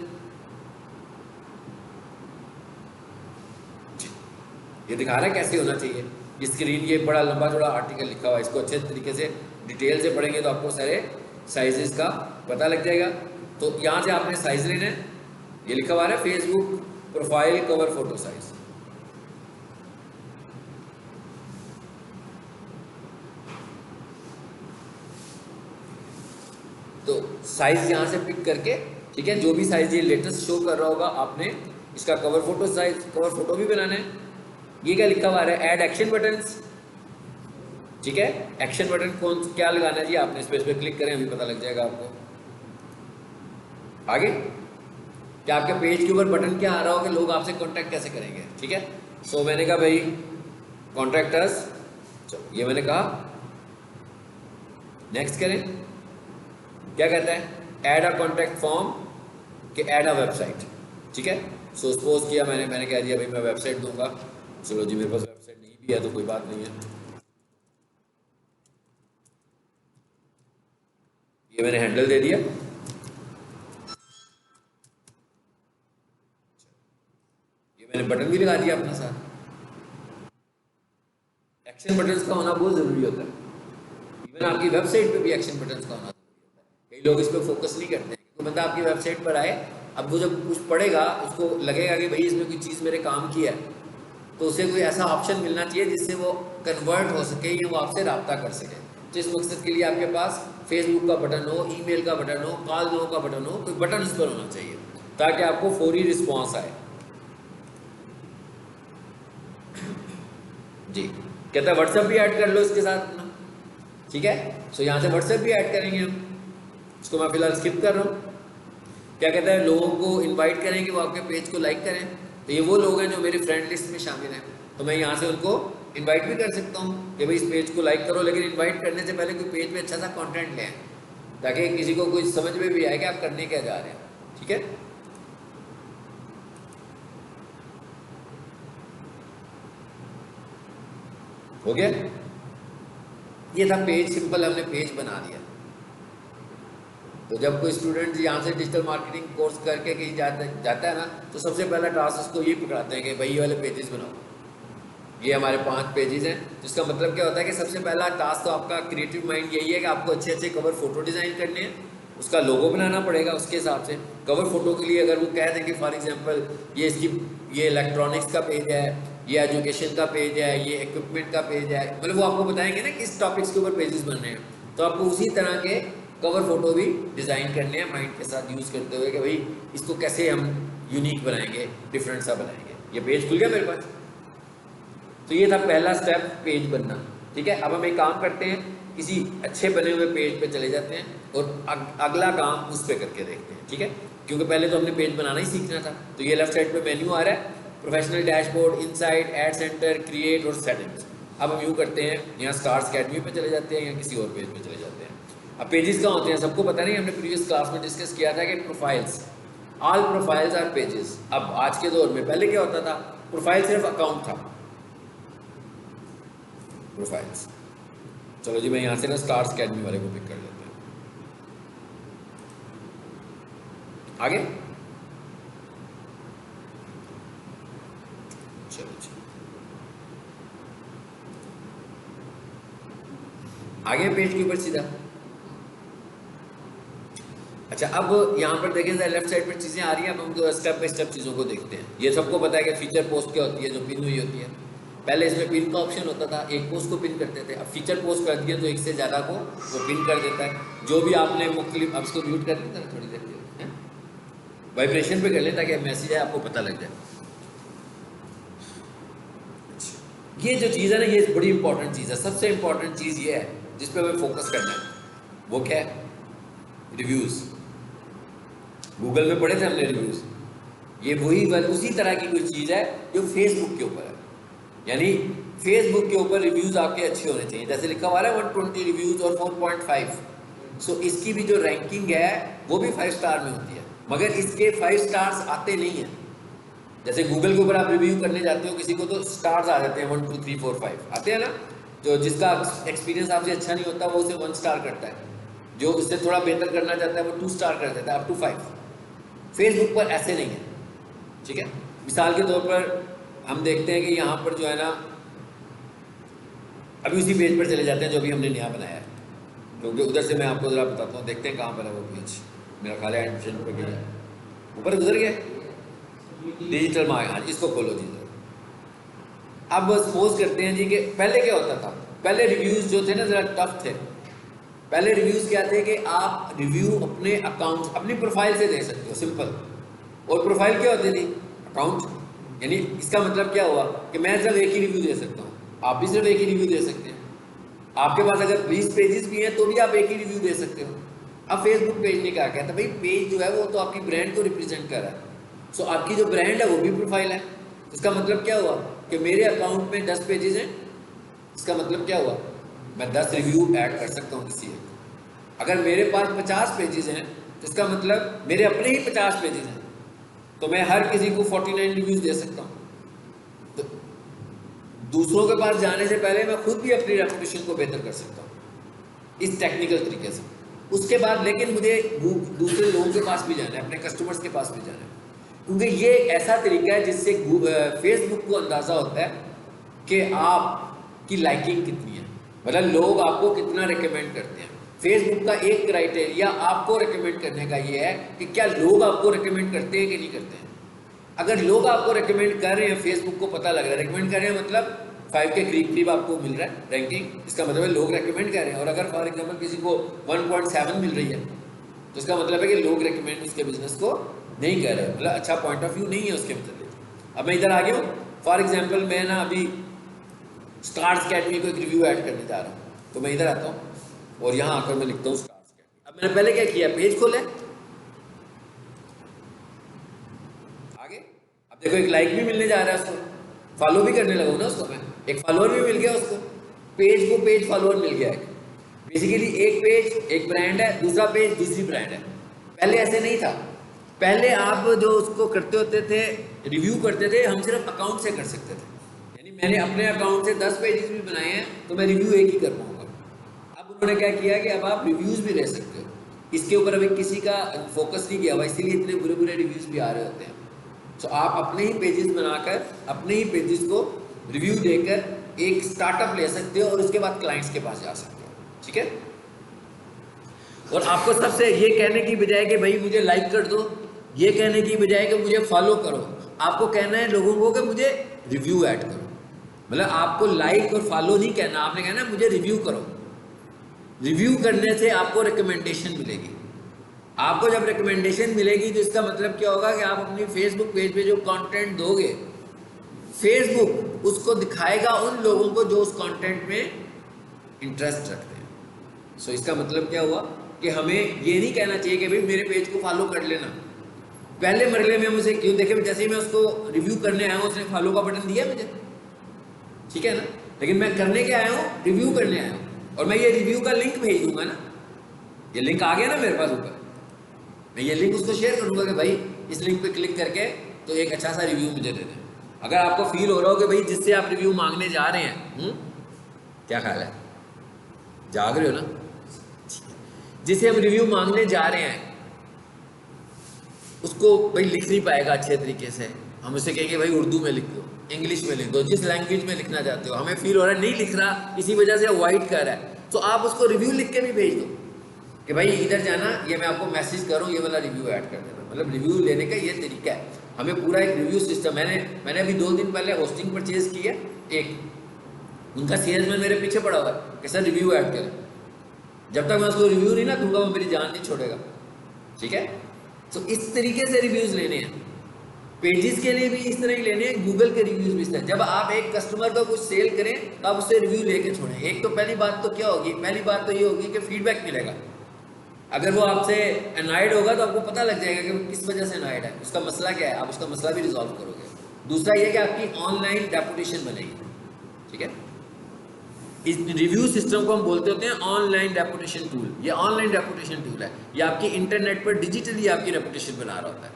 Speaker 1: ये दिखा रहा है कैसे होना चाहिए ये स्क्रीन। ये बड़ा लंबा चौड़ा आर्टिकल लिखा हुआ है, इसको अच्छे तरीके से डिटेल से पढ़ेंगे तो आपको सारे साइजेस का पता लग जाएगा। तो यहाँ से आपने साइज लेना है, ये लिखा हुआ है Facebook profile cover photo size. तो साइज़ यहाँ से पिक करके, ठीक है, जो भी साइज़ ये लेटेस्ट शो कर रहा होगा आपने इसका cover photo size, cover photo भी बनाना है। ये क्या लिखा हुआ है, ऐड एक्शन बटन्स, ठीक है। एक्शन बटन कौन क्या लगाना है जी, आपने इस पर क्लिक करें, अभी पता लग जाएगा आपको। आगे क्या आपके पेज के ऊपर बटन क्या आ रहा हो कि लोग आपसे कांटेक्ट कैसे करेंगे, ठीक है। सो मैंने कहा भाई कॉन्ट्रैक्टर्स, ये मैंने कहा, नेक्स्ट करें। क्या कहता है, ऐड अ कॉन्टैक्ट फॉर्म कि ऐड अ वेबसाइट, ठीक है। सो सपोज किया मैंने कह दिया भाई मैं वेबसाइट दूंगा, चलो जी मेरे पास वेबसाइट नहीं भी है तो कोई बात नहीं है, ये मैंने हैंडल दे दिया। ये मैंने बटन भी लगा दिया अपना साथ। एक्शन बटन्स का होना बहुत ज़रूरी होता है, इवन आपकी वेबसाइट पे भी एक्शन बटन्स का होना ज़रूरी होता है। कई लोग इस पर फोकस नहीं करते हैं, तो बंदा आपकी वेबसाइट पर आए, अब वो जब कुछ पढ़ेगा उसको लगेगा कि भाई इसमें कोई चीज़ मेरे काम की है, तो उसे कोई ऐसा ऑप्शन मिलना चाहिए जिससे वो कन्वर्ट हो सके या वो आपसे रब्ता कर सके। तो इस मकसद के लिए आपके पास फेसबुक का बटन हो, ईमेल का बटन हो, कॉल नो का बटन हो, कोई बटन उस पर होना चाहिए ताकि आपको फौरी रिस्पॉन्स आए। जी, कहता है व्हाट्सएप भी ऐड कर लो इसके साथ अपना, ठीक है। सो यहाँ से व्हाट्सएप भी ऐड करेंगे हम, इसको मैं फिलहाल स्किप कर रहा हूँ। क्या कहता है, लोगों को इनवाइट करें कि वो आपके पेज को लाइक करें। तो ये वो लोग हैं जो मेरी फ्रेंड लिस्ट में शामिल हैं, तो मैं यहाँ से उनको इनवाइट भी कर सकता हूँ कि भाई इस पेज को लाइक करो, लेकिन इनवाइट करने से पहले कोई पेज पे अच्छा सा कंटेंट लें ताकि किसी को कुछ समझ में भी आए कि आप करने क्या जा रहे हैं, ठीक है। हो गया, ये था पेज, सिंपल हमने पेज बना दिया। तो जब कोई स्टूडेंट यहाँ से डिजिटल मार्केटिंग कोर्स करके कहीं जाता है ना, तो सबसे पहला टास्क उसको ये पकड़ाते हैं कि भाई ये वाले पेजेस बनाओ। ये हमारे 5 पेजेस हैं, जिसका मतलब क्या होता है कि सबसे पहला टास्क तो आपका क्रिएटिव माइंड यही है कि आपको अच्छे अच्छे कवर फोटो डिज़ाइन करने हैं, उसका लोगो बनाना पड़ेगा उसके हिसाब से। कवर फोटो के लिए अगर वो कह दें कि फॉर एग्जांपल ये इलेक्ट्रॉनिक्स का पेज है, ये एजुकेशन का पेज है, ये इक्विपमेंट का पेज है, मतलब वो आपको बताएंगे ना किस टॉपिक्स के ऊपर पेजेस बन रहे हैं, तो आपको उसी तरह के कवर फोटो भी डिज़ाइन करने हैं माइंड के साथ यूज़ करते हुए कि भाई इसको कैसे हम यूनिक बनाएंगे, डिफरेंट सा बनाएंगे। ये पेज खुल गया मेरे पास। तो ये था पहला स्टेप, पेज बनना, ठीक है। अब हम एक काम करते हैं, किसी अच्छे बने हुए पेज पे चले जाते हैं और अगला काम उस पर करके देखते हैं, ठीक है। क्योंकि पहले तो हमने पेज बनाना ही सीखना था। तो ये लेफ्ट साइड पे मेन्यू आ रहा है, professional dashboard, insight, ad centre, create और सेटिंग्स। अब हम यूँ करते हैं, यहाँ स्टार्स अकेडमी पे चले जाते हैं या किसी और पेज पे चले जाते हैं। अब पेजेस कहाँ होते हैं सबको पता नहीं, हमने प्रीवियस क्लास में डिस्कस किया था कि profiles, all profiles are pages. अब आज के दौर में, पहले क्या होता था, प्रोफाइल सिर्फ अकाउंट था, प्रोफाइल्स। चलो जी मैं यहाँ से ना स्टार्स अकेडमी वाले को पिक कर लेते हैं। आगे चलो जी, आगे पेज के ऊपर सीधा। अच्छा, अब यहाँ पर देखें लेफ्ट साइड पर चीज़ें आ रही हैं। अब हम स्टेप बाई स्टेप चीज़ों को देखते हैं। ये सबको पता है कि फीचर पोस्ट क्या होती है, जो पिन हुई होती है। पहले इसमें पिन का ऑप्शन होता था, एक पोस्ट को पिन करते थे। अब फीचर पोस्ट कर दिया तो एक से ज़्यादा को वो पिन कर देता है। जो भी आपने मुख्तलिफ, अब इसको म्यूट कर देता है थोड़ी देर के लिए, वाइब्रेशन पे कर ले ताकि मैसेज है आपको पता लग जाए। ये जो चीज़ है ना, ये बड़ी इंपॉर्टेंट चीज़ है। सबसे इंपॉर्टेंट चीज़ ये है जिस पर हमें फोकस करना है, वो क्या है, रिव्यूज़। गूगल में पढ़े थे हमने रिव्यूज़, ये वही उसी तरह की कोई चीज़ है जो फेसबुक के ऊपर है। यानी फेसबुक के ऊपर रिव्यूज़ आपके अच्छे होने चाहिए। जैसे लिखा हुआ है 120 रिव्यूज़ और 4.5, सो इसकी भी जो रैंकिंग है वो भी 5 स्टार में होती है, मगर इसके 5 स्टार्स आते नहीं हैं। जैसे गूगल के ऊपर आप रिव्यू करने जाते हो किसी को तो स्टार्स आ जाते हैं 1 2 3 4 5 आते हैं ना। जो जिसका एक्सपीरियंस आपसे अच्छा नहीं होता वो उसे 1 स्टार करता है, जो उससे थोड़ा बेहतर करना चाहता है वो 2 स्टार कर देता है, अप टू 5। फेसबुक पर ऐसे नहीं है, ठीक है। मिसाल के तौर पर हम देखते हैं कि यहाँ पर जो है ना, अभी उसी पेज पर चले जाते हैं जो भी हमने नया बनाया है, क्योंकि उधर से मैं आपको ज़रा बताता हूँ। देखते हैं कहाँ पर है वो पेज। मेरा ख्याल है एडमिशन पर गया, ऊपर गुजर गया डिजिटल मार्केट। हाँ, इसको खोलो जी। अब सपोज करते हैं जी कि पहले क्या होता था, पहले रिव्यूज़ जो थे ना ज़रा टफ थे। पहले रिव्यूज क्या थे कि आप रिव्यू अपने अकाउंट, अपनी प्रोफाइल से दे सकते हो, सिंपल। और प्रोफाइल क्या होती थी? अकाउंट। यानी इसका मतलब क्या हुआ कि मैं सिर्फ एक ही रिव्यू दे सकता हूँ, आप भी सिर्फ एक ही रिव्यू दे सकते हैं। आपके पास अगर 20 पेजेस भी हैं तो भी आप एक ही रिव्यू दे सकते हो। अब फेसबुक पेज ने क्या कहता है, भाई पेज जो है वो तो आपकी ब्रांड को रिप्रेजेंट कर रहा है। सो आपकी जो ब्रांड है वो भी प्रोफाइल है। इसका मतलब क्या हुआ कि मेरे अकाउंट में 10 पेजेस हैं, इसका मतलब क्या हुआ, मैं 10 रिव्यू ऐड कर सकता हूँ किसी एक। अगर मेरे पास 50 पेजेस हैं तो इसका मतलब मेरे अपने ही 50 पेजेस हैं, तो मैं हर किसी को 49 रिव्यूज दे सकता हूँ। तो दूसरों के पास जाने से पहले मैं खुद भी अपनी रेपुटेशन को बेहतर कर सकता हूँ इस टेक्निकल तरीके से। उसके बाद लेकिन मुझे दूसरे लोगों के पास भी जाना है, अपने कस्टमर्स के पास भी जाना है, क्योंकि ये एक ऐसा तरीका है जिससे फेसबुक को अंदाज़ा होता है कि आपकी लाइकिंग कितनी है, मतलब लोग आपको कितना रिकमेंड करते हैं। फेसबुक का एक क्राइटेरिया आपको रिकमेंड करने का ये है कि क्या लोग आपको रिकमेंड करते हैं कि नहीं करते हैं। अगर लोग आपको रिकमेंड कर रहे हैं, फेसबुक को पता लग रहा है, रिकमेंड कर रहे हैं मतलब 5 के करीब आपको मिल रहा है रैंकिंग, इसका मतलब है लोग रिकमेंड कर रहे हैं। और अगर फॉर एग्जांपल किसी को 1.7 मिल रही है तो इसका मतलब है कि लोग रिकमेंड उसके बिजनेस को नहीं कर रहे, मतलब अच्छा पॉइंट ऑफ व्यू नहीं है उसके मतलब। अब मैं इधर आ गया हूँ, फॉर एग्जाम्पल मैं ना अभी स्टार्स अकेडमी को एक रिव्यू ऐड करने जा रहा हूँ, तो मैं इधर आता हूँ और यहाँ आकर मैं लिखता हूँ स्टार्स अकेडमी। अब मैंने पहले क्या किया, पेज खोले, आगे अब देखो एक लाइक भी मिलने जा रहा है उसको, फॉलो भी करने लगा ना उसको, मैं एक फॉलोअर भी मिल गया उसको, पेज को पेज फॉलोअर मिल गया है। बेसिकली एक पेज एक ब्रांड है, दूसरा पेज दूसरी ब्रांड है। पहले ऐसे नहीं था, पहले आप जो उसको करते होते थे, रिव्यू करते थे, हम सिर्फ अकाउंट से कर सकते थे। यानी मैंने अपने अकाउंट से 10 पेजेस भी बनाए हैं तो मैं रिव्यू एक ही कर पाऊंगा। अब उन्होंने क्या किया कि अब आप रिव्यूज भी ले सकते हो, इसके ऊपर अभी किसी का फोकस नहीं किया हुआ, इसीलिए इतने बुरे बुरे रिव्यूज भी आ रहे होते हैं। तो आप अपने ही पेजेस बनाकर अपने ही पेजेस को रिव्यू देकर एक स्टार्टअप ले सकते हो और उसके बाद क्लाइंट्स के पास जा सकते हो, ठीक है। और आपको सबसे ये कहने की बजाय कि भाई मुझे लाइक कर दो, ये कहने की बजाय कि मुझे फॉलो करो, आपको कहना है लोगों को कि मुझे रिव्यू ऐड करो। मतलब आपको लाइक और फॉलो नहीं कहना, आपने कहना है मुझे रिव्यू करो। रिव्यू करने से आपको रिकमेंडेशन मिलेगी। आपको जब रिकमेंडेशन मिलेगी तो इसका मतलब क्या होगा कि आप अपनी फेसबुक पेज पे जो कंटेंट दोगे, फेसबुक उसको दिखाएगा उन लोगों को जो उस कंटेंट में इंटरेस्ट रखते हैं। सो इसका मतलब क्या हुआ कि हमें ये नहीं कहना चाहिए कि भाई मेरे पेज को फॉलो कर लेना। पहले मरले में मुझे क्यों देखे, जैसे ही मैं उसको रिव्यू करने आया हूँ उसने फॉलो का बटन दिया मुझे, ठीक है ना, लेकिन मैं करने के आया हूँ, रिव्यू करने आया हूँ, और मैं ये रिव्यू का लिंक भेज दूंगा ना, ये लिंक आ गया ना मेरे पास ऊपर, मैं ये लिंक उसको शेयर करूंगा कि भाई इस लिंक पे क्लिक करके तो एक अच्छा सा रिव्यू मुझे दे दें। अगर आपको फील हो रहा हो कि भाई जिससे आप रिव्यू मांगने जा रहे हैं, क्या ख्याल है, जाग रहे हो ना, जिसे हम रिव्यू मांगने जा रहे हैं उसको भाई लिख नहीं पाएगा अच्छे तरीके से, हम उसे कहेंगे भाई उर्दू में लिख दो, इंग्लिश में लिख दो, जिस लैंग्वेज में लिखना चाहते हो, हमें फील हो रहा है नहीं लिख रहा, इसी वजह से अवॉइड कर रहा है, तो आप उसको रिव्यू लिख के भी भेज दो कि भाई इधर जाना, ये मैं आपको मैसेज करूँ, ये वाला रिव्यू ऐड कर देना। मतलब रिव्यू लेने का ये तरीका है, हमें पूरा एक रिव्यू सिस्टम, मैंने अभी 2 दिन पहले होस्टिंग परचेज की है, एक उनका सेल्समैन मेरे पीछे पड़ा हुआ है कि सर रिव्यू ऐड करें, जब तक मैं उसको रिव्यू नहीं ना दूंगा वो मेरी जान नहीं छोड़ेगा, ठीक है। तो इस तरीके से रिव्यूज लेने हैं, पेजेस के लिए भी इस तरह ही लेने हैं, गूगल के रिव्यूज भी इस तरह। जब आप एक कस्टमर को कुछ सेल करें तो आप उससे रिव्यू लेके छोड़ें। एक तो पहली बात तो क्या होगी, पहली बात तो ये होगी कि फीडबैक मिलेगा। अगर वो आपसे अनॉयड होगा तो आपको पता लग जाएगा कि वो किस वजह से अनॉयड है, उसका मसला क्या है, आप उसका मसला भी रिजॉल्व करोगे। दूसरा ये कि आपकी ऑनलाइन रेपुटेशन बनेगी, ठीक है। इस रिव्यू सिस्टम को हम बोलते होते हैं ऑनलाइन रेपुटेशन टूल। ये ऑनलाइन रेपुटेशन टूल है, ये आपकी इंटरनेट पर डिजिटली आपकी रेपुटेशन बना रहा होता है।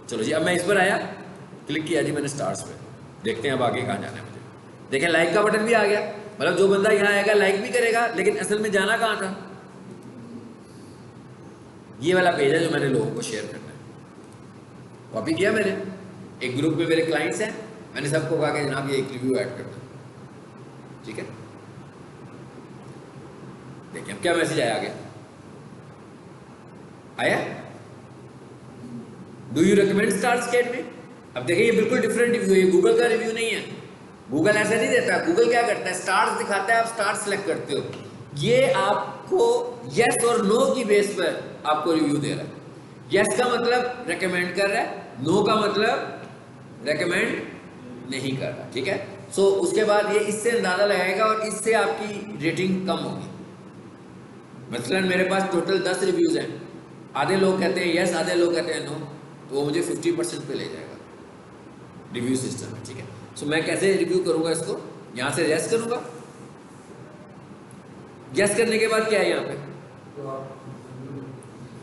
Speaker 1: चलो जी, अब मैं इस पर आया, क्लिक किया जी मैंने स्टार्स पे, देखते हैं अब आगे कहाँ जाना है मुझे। देखें लाइक का बटन भी आ गया, मतलब जो बंदा यहाँ आएगा लाइक भी करेगा, लेकिन असल में जाना कहाँ था, ये वाला पेज है जो मैंने लोगों को शेयर करना है। कॉपी किया मैंने, एक ग्रुप में मेरे क्लाइंट्स हैं, मैंने सबको कहा कि जनाब ये एक रिव्यू ऐड कर दो, ठीक है। देखिए अब क्या मैसेज आया, आया do you recommend stars academy. अब देखिए ये बिल्कुल डिफरेंट रिव्यू है, ये गूगल का रिव्यू नहीं है। गूगल ऐसा नहीं देता, गूगल क्या करता है, स्टार्स दिखाता है, आप स्टार्स सेलेक्ट करते हो, ये आपको यस और नो की बेस पर आपको रिव्यू दे रहा है। यस का मतलब रेकमेंड कर रहा है, नो का मतलब रेकमेंड नहीं कर रहा, ठीक है। सो उसके बाद ये इससे अंदाजा लगाएगा और इससे आपकी रेटिंग कम होगी। मसलन मेरे पास टोटल 10 रिव्यूज हैं, आधे लोग कहते हैं यस, आधे लोग कहते हैं नो, तो वो मुझे 50% पे ले जाएगा रिव्यू सिस्टम में, ठीक है। सो मैं कैसे रिव्यू करूंगा इसको, यहां से यस करूंगा। यस करने के बाद क्या है, यहाँ पे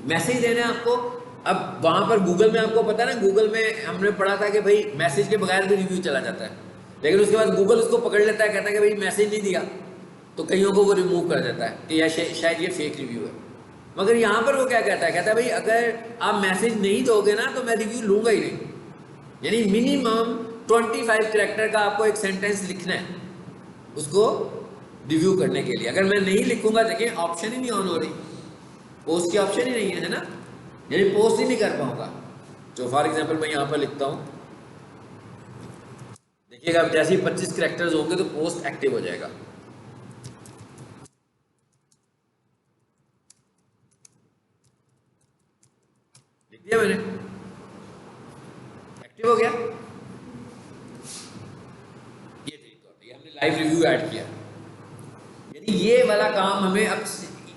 Speaker 1: मैसेज देना है आपको। अब वहां पर गूगल में आपको पता है ना, गूगल में हमने पढ़ा था कि भाई मैसेज के बगैर भी रिव्यू चला जाता है, लेकिन उसके बाद गूगल उसको पकड़ लेता है, कहता है कि भाई मैसेज नहीं दिया, तो कईयों को वो रिमूव कर देता है कि या शायद ये फेक रिव्यू है। मगर यहाँ पर वो क्या कहता है, कहता है भाई अगर आप मैसेज नहीं दोगे ना तो मैं रिव्यू लूंगा ही नहीं। यानी मिनिमम 25 कैरेक्टर का आपको एक सेंटेंस लिखना है उसको रिव्यू करने के लिए। अगर मैं नहीं लिखूंगा, देखिए ऑप्शन ही नहीं ऑन हो रही, पोस्ट की ऑप्शन ही नहीं है ना, यानी पोस्ट ही नहीं कर पाऊंगा। तो फॉर एग्जांपल मैं यहां पर लिखता हूं, देखिएगा जैसे ही 25 कैरेक्टर्स होंगे तो पोस्ट एक्टिव हो जाएगा। लिख दिया मैंने, एक्टिव हो गया। ये हमने लाइव रिव्यू ऐड किया। यानी ये वाला काम हमें अब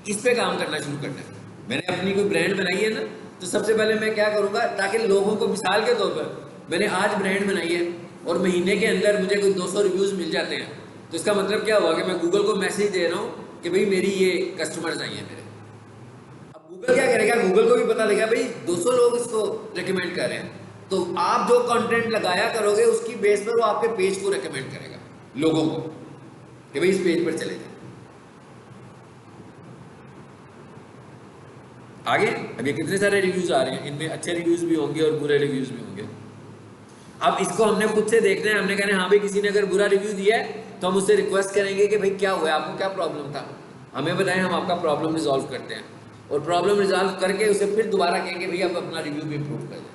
Speaker 1: इस पे काम करना शुरू करना है। मैंने अपनी कोई ब्रांड बनाई है ना, तो सबसे पहले मैं क्या करूंगा, ताकि लोगों को मिसाल के तौर पर मैंने आज ब्रांड बनाई है और महीने के अंदर मुझे कोई 200 रिव्यूज मिल जाते हैं, तो इसका मतलब क्या हुआ कि मैं गूगल को मैसेज दे रहा हूँ कि भाई मेरी ये कस्टमर्स आई हैं मेरे। अब गूगल क्या करेगा, गूगल को भी पता लगेगा भाई 200 लोग इसको रिकमेंड कर रहे हैं, तो आप जो कंटेंट लगाया करोगे उसकी बेस पर वो आपके पेज को रिकमेंड करेगा लोगों को कि भाई इस पेज पर चले जाए। आगे अब ये कितने सारे रिव्यूज आ रहे हैं, इनमें अच्छे रिव्यूज भी होंगे और बुरे रिव्यूज भी होंगे। अब इसको हमने खुद से देखना है, हमने कहना हाँ भाई किसी ने अगर बुरा रिव्यू दिया है तो हम उससे रिक्वेस्ट करेंगे कि भाई क्या हुआ, आपको क्या प्रॉब्लम था, हमें बताएं, हम आपका प्रॉब्लम रिजॉल्व करते हैं। और प्रॉब्लम रिजॉल्व करके उसे फिर दोबारा कहेंगे भैया आप अपना रिव्यू भी इम्प्रूव कर दें।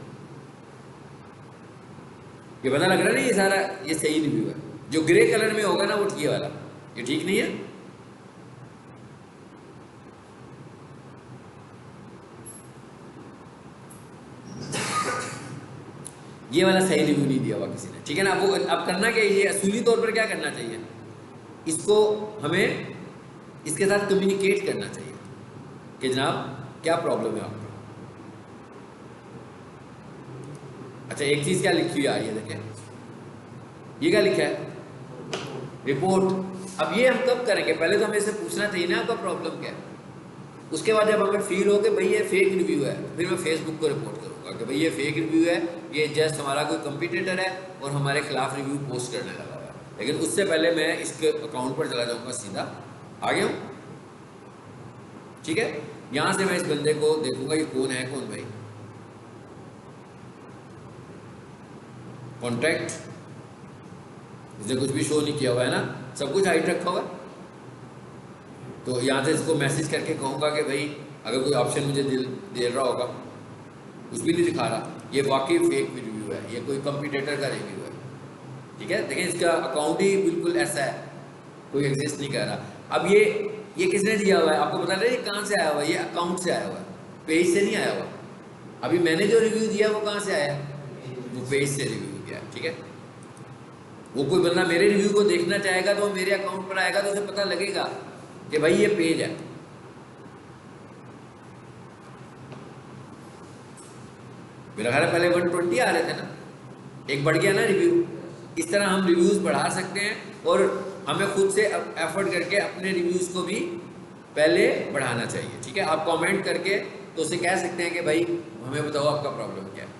Speaker 1: ये पता लग रहा है ना, ये सारा ये सही रिव्यू है। जो ग्रे कलर में होगा ना वो ये वाला, ये ठीक नहीं है। ये वाला सही रिव्यू नहीं दिया हुआ किसी ने, ठीक है ना। वो अब करना क्या, ये असूली तौर पर क्या करना चाहिए, इसको हमें इसके साथ कम्युनिकेट करना चाहिए कि जनाब क्या प्रॉब्लम है आपको। अच्छा एक चीज क्या लिखी हुई आ रही है, देखें ये क्या लिखा है, रिपोर्ट। अब ये हम कब करेंगे, पहले तो हमें इसे पूछना चाहिए ना आपका प्रॉब्लम क्या है। उसके बाद जब हमें फील हो कि भाई ये फेक रिव्यू है, फिर मैं फेसबुक को रिपोर्ट करूंगा कि भाई ये फेक रिव्यू है, ये जस्ट हमारा कोई कंपटीटर है और हमारे खिलाफ रिव्यू पोस्ट करने लगा हुआ है। लेकिन उससे पहले मैं इसके अकाउंट पर चला जाऊंगा, सीधा आ गया हूँ, ठीक है। यहां से मैं इस बंदे को देखूंगा ये कौन है, कौन भाई, कॉन्टैक्ट, इसने कुछ भी शो नहीं किया हुआ है ना, सब कुछ हाइड रखा हुआ है। तो यहाँ से इसको मैसेज करके कहूँगा कि भाई अगर कोई ऑप्शन मुझे दे रहा होगा, कुछ भी नहीं दिखा रहा, ये वाकई फेक रिव्यू है, ये कोई कंपटीटर का रिव्यू है, ठीक है। देखिए इसका अकाउंट ही बिल्कुल ऐसा है, कोई एग्जिस्ट नहीं कर रहा। अब ये किसने दिया हुआ है आपको बता रहे, ये कहाँ से आया हुआ है, ये अकाउंट से आया हुआ है, पेज से नहीं आया हुआ। अभी मैंने जो रिव्यू दिया वो कहाँ से आया, वो पेज से रिव्यू किया है, ठीक है। वो कोई बंदा मेरे रिव्यू को देखना चाहेगा तो वो मेरे अकाउंट पर आएगा, तो उसे पता लगेगा कि भाई ये पेज है। मेरा ख्याल है पहले 120 आ रहे थे ना, एक बढ़ गया ना रिव्यू। इस तरह हम रिव्यूज बढ़ा सकते हैं और हमें खुद से एफर्ट करके अपने रिव्यूज को भी पहले बढ़ाना चाहिए, ठीक है। आप कमेंट करके तो उसे कह सकते हैं कि भाई हमें बताओ आपका प्रॉब्लम क्या है।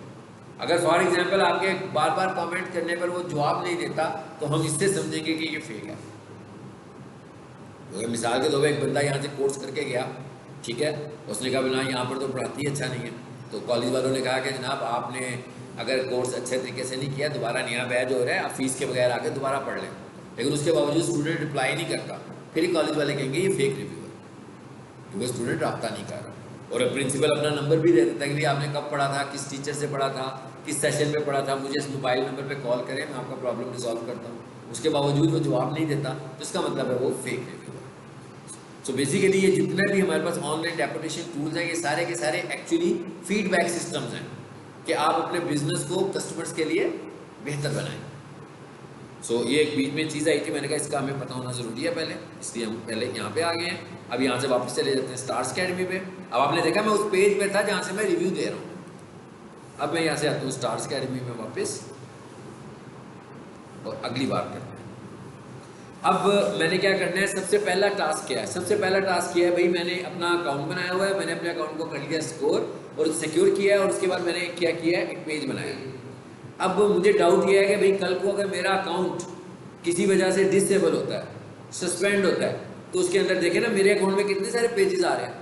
Speaker 1: अगर फॉर एग्जांपल आपके बार बार कमेंट करने पर वो जवाब नहीं देता तो हम इससे समझेंगे कि ये फेक है। तो मिसाल के तौर पर एक बंदा यहाँ से कोर्स करके गया, ठीक है, उसने कहा ना यहाँ पर तो पढ़ाती अच्छा नहीं है, तो कॉलेज वालों ने कहा कि जनाब आपने अगर कोर्स अच्छे तरीके से नहीं किया, दोबारा नया बैच हो रहा है, आप फीस के बगैर आके दोबारा पढ़ लें। लेकिन उसके बावजूद स्टूडेंट रिप्लाई नहीं करता, फिर ही कॉलेज वाले कहेंगे ये फेक रिव्यू है, क्योंकि स्टूडेंट रब्ता नहीं कर रहा। और प्रिंसिपल अपना नंबर भी दे देता है कि भाई आपने कब पढ़ा था, किस टीचर से पढ़ा था, किस सेशन में पढ़ा था, मुझे इस मोबाइल नंबर पर कॉल करें, मैं आपका प्रॉब्लम रिजॉल्व करता हूँ। उसके बावजूद वो जवाब नहीं देता, तो इसका मतलब है वो फेक रिव्यू है। सो बेसिकली ये जितने भी हमारे पास ऑनलाइन डेपोटेशन टूल्स हैं, ये सारे के सारे एक्चुअली फीडबैक सिस्टम्स हैं कि आप अपने बिजनेस को कस्टमर्स के लिए बेहतर बनाएं। सो ये एक बीच में चीज़ आई थी, मैंने कहा इसका हमें पता होना ज़रूरी है पहले, इसलिए हम पहले यहाँ पे आ गए हैं। अब यहाँ से वापस चले जाते हैं स्टार्स अकेडमी पे। अब आपने देखा मैं उस पेज पे था जहाँ से मैं रिव्यू दे रहा हूँ। अब मैं यहाँ से आता हूँ स्टार्स अकेडमी में वापस, और अगली बार करते हैं। अब मैंने क्या करना है, सबसे पहला टास्क क्या है? सबसे पहला टास्क किया है भाई, मैंने अपना अकाउंट बनाया हुआ है, मैंने अपने अकाउंट को कर लिया स्कोर और सिक्योर किया है, और उसके बाद मैंने क्या किया है, एक पेज बनाया। अब मुझे डाउट ये है कि भाई कल को अगर मेरा अकाउंट किसी वजह से डिसेबल होता है, सस्पेंड होता है, तो उसके अंदर देखे ना मेरे अकाउंट में कितने सारे पेजेस आ रहे हैं।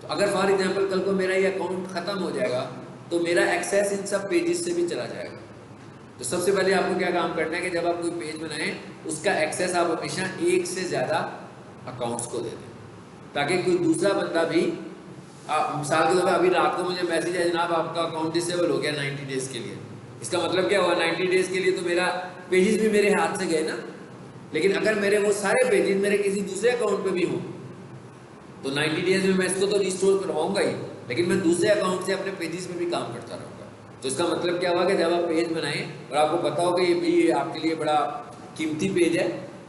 Speaker 1: तो अगर फॉर एग्जाम्पल कल को मेरा ये अकाउंट ख़त्म हो जाएगा तो मेरा एक्सेस इन सब पेजेस से भी चला जाएगा। तो सबसे पहले आपको क्या काम करना है कि जब आप कोई पेज बनाएं उसका एक्सेस आप हमेशा एक से ज़्यादा अकाउंट्स को दे दें, ताकि कोई दूसरा बंदा भी मिसाल के तौर पर अभी रात को मुझे मैसेज है जनाब आपका अकाउंट डिसेबल हो गया 90 डेज़ के लिए। इसका मतलब क्या हुआ, 90 डेज़ के लिए तो मेरा पेजेस भी मेरे हाथ से गए ना। लेकिन अगर मेरे वो सारे पेजेस मेरे किसी दूसरे अकाउंट पे भी हों तो 90 डेज़ में मैं इसको तो रिस्टोर करवाऊंगा ही, लेकिन मैं दूसरे अकाउंट से अपने पेजेस में भी काम करता रहूँगा। तो इसका मतलब क्या हुआ कि जब आप पेज बनाएं और आपको पता हो कि ये भी आपके लिए बड़ा कीमती पेज है,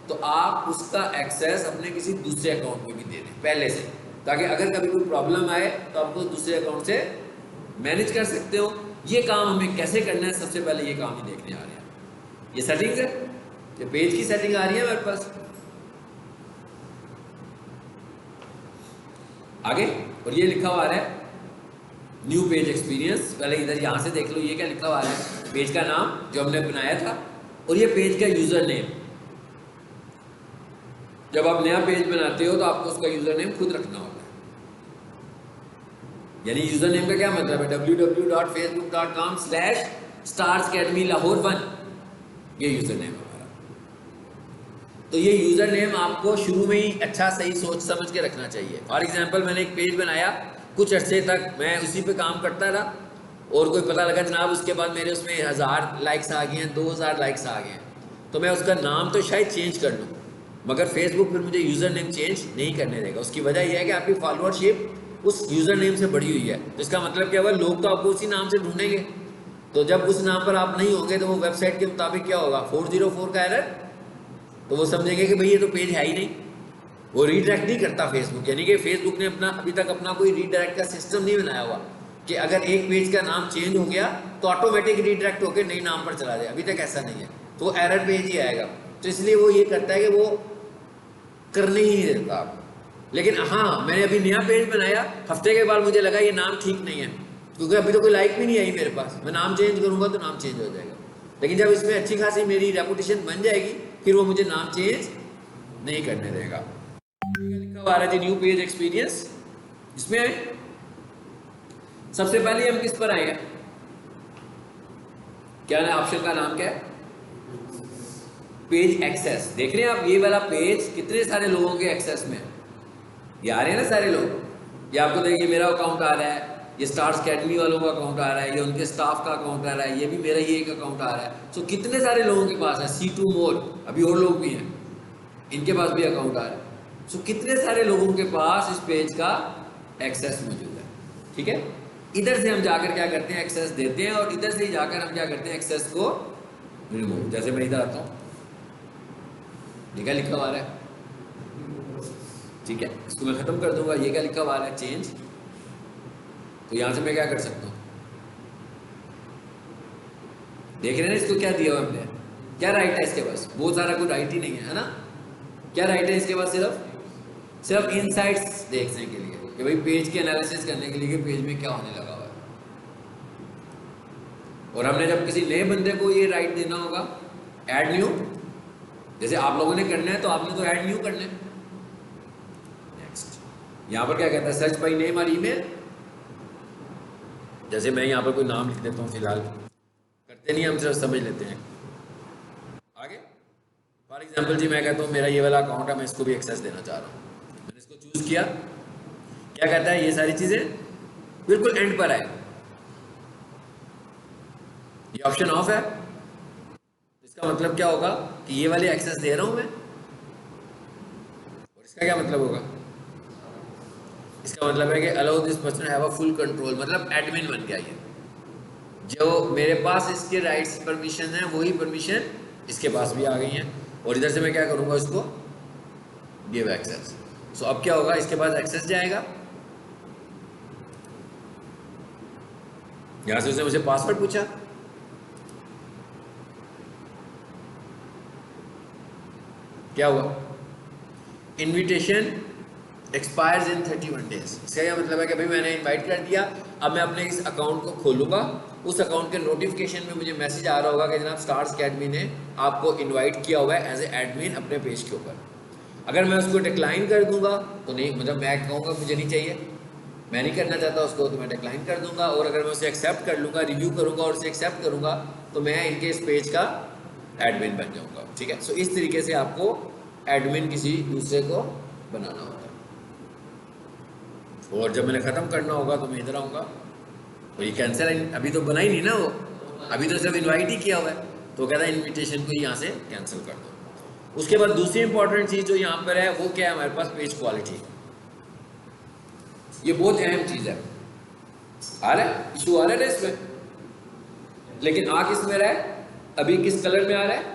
Speaker 1: तो आप उसका एक्सेस अपने किसी दूसरे अकाउंट में भी दे दें पहले से, ताकि अगर कभी कोई प्रॉब्लम आए तो आपको दूसरे अकाउंट से मैनेज कर सकते हो। ये काम हमें कैसे करना है, सबसे पहले ये काम ही देखने आ रहे हैं। ये सेटिंग्स है, ये पेज की सेटिंग आ रही है मेरे पास आगे, और ये लिखा हुआ आ रहा है न्यू पेज एक्सपीरियंस। पहले इधर यहाँ से देख लो ये क्या लिखा हुआ है, पेज का नाम जो हमने बनाया था, और ये पेज का यूजर नेम। जब आप नया पेज बनाते हो तो आपको उसका यूजर नेम खुद रखना होता है। यानी यूजर नेम का क्या मतलब है, www.facebook.com/starsacademylahore1, ये यूजर नेम है हमारा। तो ये यूजर नेम आपको शुरू में ही अच्छा सही सोच समझ के रखना चाहिए। फॉर एग्जाम्पल मैंने एक पेज बनाया, कुछ अर्से तक मैं उसी पे काम करता रहा, और कोई पता लगा जनाब उसके बाद मेरे उसमें 1000 लाइक्स आ गए हैं, 2000 लाइक्स आ गए हैं, तो मैं उसका नाम तो शायद चेंज कर लूँ, मगर फेसबुक फिर मुझे यूज़र नेम चेंज नहीं करने देगा। उसकी वजह यह है कि आपकी फॉलोअरशिप उस यूज़र नेम से बढ़ी हुई है। तो इसका मतलब क्या हुआ, लोग तो आपको उसी नाम से ढूंढेंगे, तो जब उस नाम पर आप नहीं होंगे तो वो वेबसाइट के मुताबिक क्या होगा, 404 का एरर, तो वो समझेंगे कि भाई ये तो पेज है ही नहीं। वो रीडायरेक्ट नहीं करता फेसबुक, यानी कि फेसबुक ने अभी तक अपना कोई रीडायरेक्ट का सिस्टम नहीं बनाया हुआ कि अगर एक पेज का नाम चेंज हो गया तो ऑटोमेटिक रीडायरेक्ट होकर नए नाम पर चला जाए। अभी तक ऐसा नहीं है, तो एरर पेज ही आएगा। तो इसलिए वो ये करता है कि वो करने ही नहीं देता आपको। लेकिन हाँ, मैंने अभी नया पेज बनाया, हफ्ते के बाद मुझे लगा ये नाम ठीक नहीं है, क्योंकि अभी तो कोई लाइक भी नहीं आई मेरे पास। मैं नाम चेंज करूँगा तो नाम चेंज हो जाएगा, लेकिन जब इसमें अच्छी खासी मेरी रेपुटेशन बन जाएगी फिर वो मुझे नाम चेंज नहीं करने देगा। लिखा हुआ है जी न्यू पेज एक्सपीरियंस। इसमें सबसे पहले हम किस पर आएंगे, क्या है ऑप्शन का नाम क्या है, पेज एक्सेस। देख रहे हैं आप ये वाला पेज कितने सारे लोगों के एक्सेस में है, ये आ रहे हैं ना सारे लोग। ये आपको देखिए मेरा अकाउंट आ रहा है, ये स्टार्स अकेडमी वालों का अकाउंट आ रहा है, ये उनके स्टाफ का अकाउंट आ रहा है, ये भी मेरा ही एक अकाउंट आ रहा है। सो कितने सारे लोगों के पास है, C2 मोर, अभी और लोग भी हैं, इनके पास भी अकाउंट आ रहा है। सो कितने सारे लोगों के पास इस पेज का एक्सेस मौजूद है। ठीक है, इधर से हम जाकर क्या करते हैं, एक्सेस देते हैं, और इधर से ही जाकर हम क्या करते हैं, एक्सेस को रिमूव। जैसे मैं इधर आता हूँ, ये क्या लिखा हुआ है, ठीक है, इसको मैं खत्म कर दूंगा। ये क्या लिखा हुआ है, चेंज। तो यहां से मैं क्या कर सकता हूँ, देख रहे हैं ना इसको क्या दिया हुआ हमने, क्या राइट है इसके पास, बहुत सारा कोई राइट ही नहीं है ना। क्या राइट है इसके पास, सिर्फ इनसाइट्स देखने के लिए कि भाई पेज के एनालिसिस करने के लिए कि पेज में क्या होने लगा हुआ है। और हमने जब किसी नए बंदे को ये राइट देना होगा, ऐड न्यू, जैसे आप लोगों ने करना है तो आपने तो ऐड न्यू करना है। नेक्स्ट, यहां पर क्या कहता है, सर्च बाय नेम और ईमेल। जैसे मैं यहां पर कोई नाम लिख देता हूं, फिलहाल करते नहीं, हम सिर्फ समझ लेते हैं। आगे फॉर एग्जाम्पल जी मैं कहता हूँ मेरा ये वाला अकाउंट है, मैं इसको भी एक्सेस देना चाह रहा हूँ, मैंने इसको चूज किया। क्या कहता है, ये सारी चीजें बिल्कुल एंड पर आए, ये ऑप्शन ऑफ है। इसका मतलब क्या होगा कि ये वाले एक्सेस दे रहा हूं मैं, और इसका क्या मतलब होगा, इसका मतलब है कि allow this person have a full control, मतलब एडमिन बन गया ये। जो मेरे पास इसके राइट्स परमिशन है वही परमिशन इसके पास भी आ गई हैं, और इधर से मैं क्या करूंगा, उसको गिव एक्सेस। सो अब क्या होगा, इसके पास एक्सेस जाएगा, यहां से उसने मुझे पासवर्ड पूछा, क्या हुआ, इनविटेशन एक्सपायर्स इन 31 डेज। इसका क्या मतलब है कि भाई मैंने इनवाइट कर दिया, अब मैं अपने इस अकाउंट को खोलूंगा, उस अकाउंट के नोटिफिकेशन में मुझे मैसेज आ रहा होगा कि जनाब स्टार्स अकेडमी ने आपको इनवाइट किया हुआ है एज ए एडमिन अपने पेज के ऊपर। अगर मैं उसको डिक्लाइन कर दूंगा तो नहीं, मतलब मैं कहूँगा मुझे नहीं चाहिए, मैं नहीं करना चाहता उसको, तो मैं डिक्लाइन कर दूंगा। और अगर मैं उसे एक्सेप्ट कर लूँगा, रिव्यू करूँगा और उसे एक्सेप्ट करूँगा, तो मैं इनके इस पेज का एडमिन बन जाऊँगा। ठीक है, सो इस तरीके से आपको एडमिन किसी दूसरे को बनाना होता है। और जब मैंने ख़त्म करना होगा तो मैं इधर आऊँगा, और ये कैंसिल अभी तो बना ही नहीं ना वो, अभी तो सिर्फ इनवाइट ही किया हुआ है, तो कहता है इनविटेशन को यहाँ से कैंसिल कर दो। उसके बाद दूसरी इंपॉर्टेंट चीज़ जो यहाँ पर है वो क्या है, हमारे पास पेज क्वालिटी। ये बहुत अहम चीज़ है। आ रहा है इशू, आ रहा है इसमें, लेकिन आ किस में रहा है, अभी किस कलर में आ रहा है,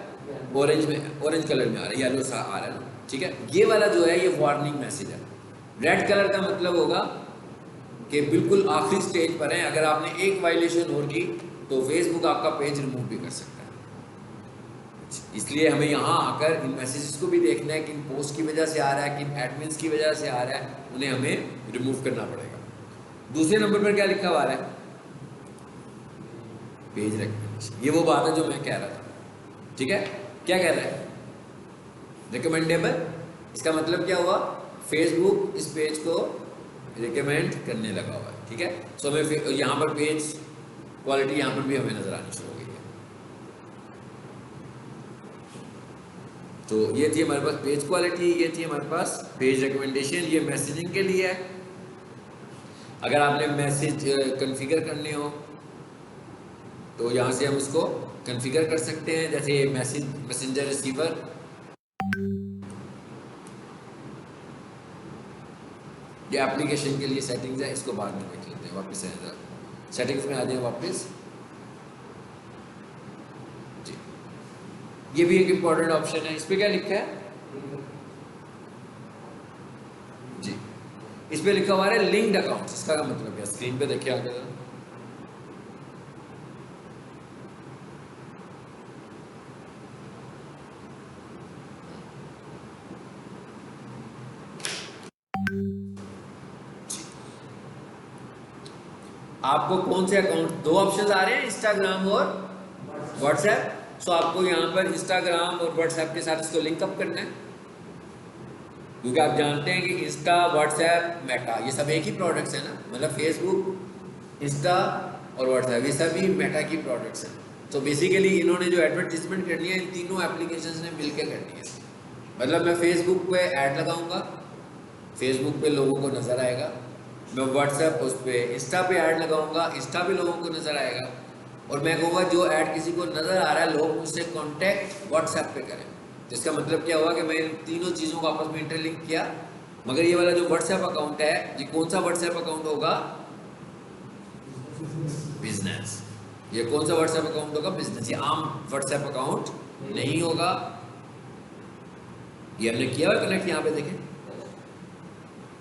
Speaker 1: ऑरेंज में, ऑरेंज कलर में आ रहा है, येलो सा आ रहा है ना। ठीक है, ये वाला जो है ये वार्निंग मैसेज है। रेड कलर का मतलब होगा कि बिल्कुल आखिरी स्टेज पर है, अगर आपने एक वायलेशन और की तो फेसबुक आपका पेज रिमूव भी कर सकता है। इसलिए हमें यहाँ आकर इन मैसेजेस को भी देखना है, किन पोस्ट की वजह से आ रहा है, किन एडमिन्स की वजह से आ रहा है, उन्हें हमें रिमूव करना पड़ेगा। दूसरे नंबर पर क्या लिखा हुआ है, पेज रिकमेंडेशन। ये वो बात है जो मैं कह रहा था। ठीक है, क्या कह रहा है, रिकमेंडेबल। इसका मतलब क्या हुआ, फेसबुक इस पेज को रिकमेंड करने लगा हुआ है। ठीक है, सो हमें यहाँ पर पेज क्वालिटी यहाँ पर भी हमें नजर आनी शुरू हो गई है। तो ये थी हमारे पास पेज क्वालिटी, ये थी हमारे पास पेज रिकमेंडेशन। ये मैसेजिंग के लिए है, अगर आपने मैसेज कॉन्फ़िगर करने हो तो यहाँ से हम उसको कॉन्फ़िगर कर सकते हैं, जैसे मैसेंजर रिसीवर। ये एप्लीकेशन के लिए सेटिंग्स है, इसको बाद में देख लेते हैं। वापस सेटिंग्स में आ जाए वापस जी। ये भी एक इम्पॉर्टेंट ऑप्शन है। इस पे क्या लिखा है जी, इस पे लिखा हुआ है लिंक्ड अकाउंट्स। इसका मतलब क्या, स्क्रीन पे देखिए आगे। आपको कौन से अकाउंट, दो ऑप्शन आ रहे हैं, इंस्टाग्राम और व्हाट्सएप। सो आपको यहाँ पर इंस्टाग्राम और व्हाट्सएप के साथ इसको लिंकअप करना है, क्योंकि आप जानते हैं कि इंस्टा, व्हाट्सएप, मेटा ये सब एक ही प्रोडक्ट्स है ना, मतलब फेसबुक, इंस्टा और व्हाट्सएप ये सभी मेटा की प्रोडक्ट्स हैं। तो बेसिकली इन्होंने जो एडवर्टीजमेंट करनी है इन तीनों एप्लीकेशंस ने मिलकर करनी है। मतलब मैं फेसबुक पे ऐड लगाऊंगा, फेसबुक पे लोगों को नज़र आएगा, मैं व्हाट्सएप उस पर इंस्टा पे ऐड लगाऊंगा, इंस्टा पे लोगों को नज़र आएगा, और मैं कहूँगा जो ऐड किसी को नज़र आ रहा है लोग उससे कॉन्टैक्ट व्हाट्सएप पे करें। तो इसका मतलब क्या हुआ कि मैं इन तीनों चीज़ों को आपस में इंटरलिंक किया। मगर ये वाला जो व्हाट्सएप अकाउंट है, ये कौन सा व्हाट्सएप अकाउंट होगा, बिजनेस। ये कौन सा व्हाट्सएप अकाउंट होगा, बिजनेस। ये आम व्हाट्सएप अकाउंट नहीं होगा। ये हमने किया हुआ कनेक्ट, यहाँ पे देखें।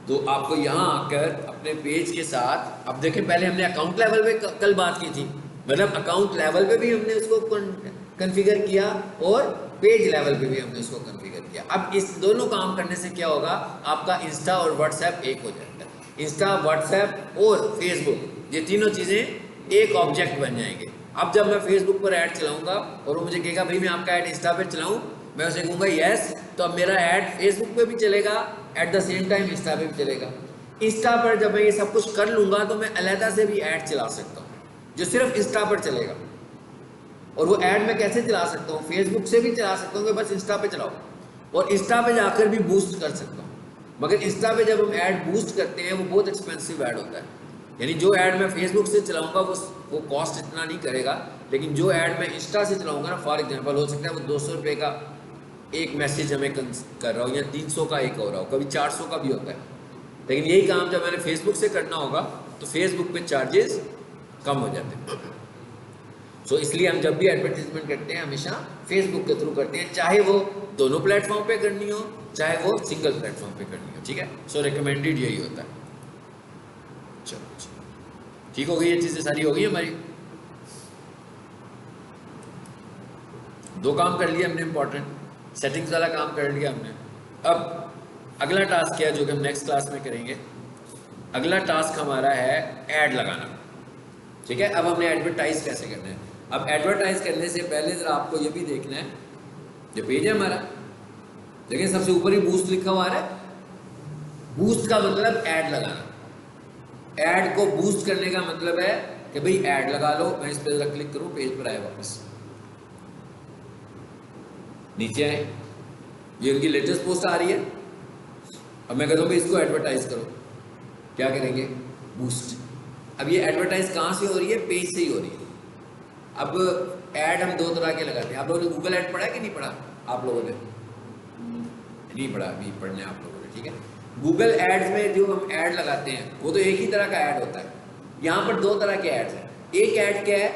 Speaker 1: तो आपको यहाँ आकर अपने पेज के साथ, अब देखें पहले हमने अकाउंट लेवल पे कल बात की थी, मतलब अकाउंट लेवल पे भी हमने उसको कॉन्फ़िगर किया और पेज लेवल पे भी हमने उसको कॉन्फ़िगर किया। अब इस दोनों काम करने से क्या होगा, आपका इंस्टा और व्हाट्सएप एक हो जाएगा। इंस्टा, व्हाट्सएप और फेसबुक ये तीनों चीज़ें एक ऑब्जेक्ट बन जाएंगे। अब जब मैं फेसबुक पर ऐड चलाऊंगा और वो मुझे कहेगा भाई मैं आपका ऐड इंस्टा पर चलाऊँ, मैं उसे कहूँगा यस, तो अब मेरा ऐड फेसबुक पे भी चलेगा, at the same time Insta पे भी चलेगा। इंस्टा पर जब मैं ये सब कुछ कर लूँगा तो मैं अलहदा से भी ऐड चला सकता हूँ जो सिर्फ इंस्टा पर चलेगा। और वो ऐड मैं कैसे चला सकता हूँ, फेसबुक से भी चला सकता हूँ कि बस इंस्टा पे चलाओ, और इंस्टा पे जाकर भी बूस्ट कर सकता हूँ। मगर इंस्टा पे जब हम ऐड बूस्ट करते हैं वो बहुत एक्सपेंसिव ऐड होता है, यानी जो ऐड मैं फेसबुक से चलाऊँगा वो कॉस्ट इतना नहीं करेगा, लेकिन जो ऐड मैं इंस्टा से चलाऊँगा ना, फॉर एग्जाम्पल हो सकता है वो 200 रुपये का एक मैसेज हमें कर रहा हो, या 300 का एक हो रहा हो, कभी 400 का भी होता है। लेकिन यही काम जब मैंने फेसबुक से करना होगा तो फेसबुक पे चार्जेस कम हो जाते हैं। सो इसलिए हम जब भी एडवर्टीजमेंट करते हैं हमेशा फेसबुक के थ्रू करते हैं, चाहे वो दोनों प्लेटफॉर्म पे करनी हो चाहे वो सिंगल प्लेटफॉर्म पे करनी हो, ठीक है। सो रिकमेंडेड यही होता है। चलो ठीक हो गई, ये चीज़ें सारी हो गई हमारी। दो काम कर लिया हमने इंपॉर्टेंट, सेटिंग्स वाला काम कर लिया हमने। अब अगला टास्क क्या है जो कि हम नेक्स्ट क्लास में करेंगे, अगला टास्क हमारा है ऐड लगाना, ठीक है। अब हमने एडवर्टाइज कैसे करना है। अब एडवर्टाइज करने से पहले जरा आपको ये भी देखना है, जो पेज है हमारा, देखिए सबसे ऊपर ही बूस्ट लिखा हुआ आ रहा है। बूस्ट का मतलब ऐड लगाना, ऐड को बूस्ट करने का मतलब है कि भाई ऐड लगा लो। मैं इस पर जरा क्लिक करूं, पेज पर आए वापस, नीचे आए, ये उनकी लेटेस्ट पोस्ट आ रही है। अब मैं कहता हूँ भाई इसको एडवर्टाइज करो, क्या करेंगे, बूस्ट। अब ये एडवर्टाइज कहाँ से हो रही है, पेज से ही हो रही है। अब ऐड हम दो तरह के लगाते हैं। आप लोगों ने गूगल ऐड पढ़ा है कि नहीं पढ़ा, आप लोगों ने नहीं पढ़ा, अभी पढ़ना है आप लोगों ने, ठीक है। गूगल एड्स में जो हम ऐड लगाते हैं वो तो एक ही तरह का ऐड होता है। यहाँ पर दो तरह के ऐड्स हैं। एक ऐड क्या है,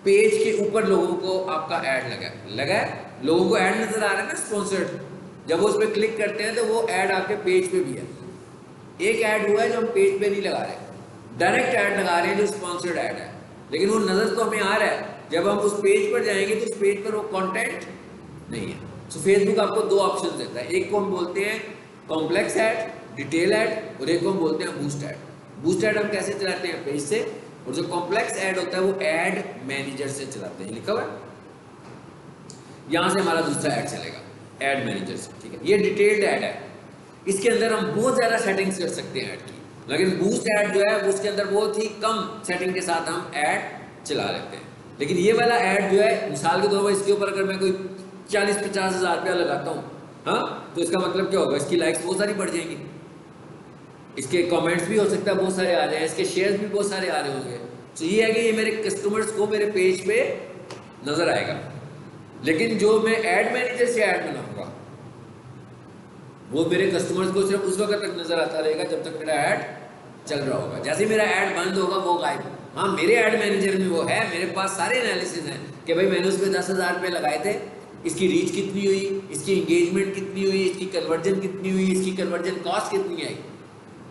Speaker 1: पेज के ऊपर लोगों को आपका ऐड लगा है, लोगों को ऐड नजर आ रहा है ना, स्पॉन्सर्ड। जब वो उस पर क्लिक करते हैं तो वो ऐड आपके पेज पे भी है। एक ऐड हुआ है जो हम पेज पे नहीं लगा रहे, डायरेक्ट ऐड लगा रहे हैं जो स्पॉन्सर्ड ऐड है, लेकिन वो नजर तो हमें आ रहा है। जब हम उस पेज पर जाएंगे तो उस पेज पर वो कंटेंट नहीं है। सो फेसबुक आपको दो ऑप्शन देता है, एक को हम बोलते हैं कॉम्प्लेक्स ऐड, डिटेल ऐड, और एक को हम बोलते हैं बूस्ट ऐड। बूस्ट ऐड हम कैसे चलाते हैं, पेज से, और जो कॉम्प्लेक्स ऐड होता है वो ऐड मैनेजर से चलाते हैं। लिखा हुआ है यहां से हमारा दूसरा ऐड चलेगा ऐड मैनेजर से, ठीक है। ये डिटेल्ड ऐड है, इसके अंदर हम बहुत ज्यादा सेटिंग्स कर सकते हैं ऐड की, लेकिन बूस्ट ऐड जो है उसके अंदर बहुत ही कम सेटिंग के साथ हम ऐड चला लेते हैं। लेकिन ये वाला ऐड जो है, मिसाल के तौर पर इसके ऊपर अगर मैं कोई 40-50 हज़ार रुपया लगाता हूँ, हाँ, तो इसका मतलब क्या होगा, इसकी लाइक्स बहुत सारी बढ़ जाएंगी, इसके कमेंट्स भी हो सकता है बहुत सारे आ जाए, इसके शेयर्स भी बहुत सारे आ रहे होंगे। तो ये है कि ये मेरे कस्टमर्स को मेरे पेज पे नजर आएगा। लेकिन जो मैं ऐड मैनेजर से ऐड बनाऊंगा वो मेरे कस्टमर्स को सिर्फ उस वक्त तक नजर आता रहेगा जब तक मेरा ऐड चल रहा होगा। जैसे ही मेरा ऐड बंद होगा वो गायब। हाँ, मेरे ऐड मैनेजर में वो है, मेरे पास सारे एनालिसिस हैं कि भाई मैंने उस पर 10,000 रुपये लगाए थे, इसकी रीच कितनी हुई, इसकी इंगेजमेंट कितनी हुई, इसकी कन्वर्जन कितनी हुई, इसकी कन्वर्जन कॉस्ट कितनी आई।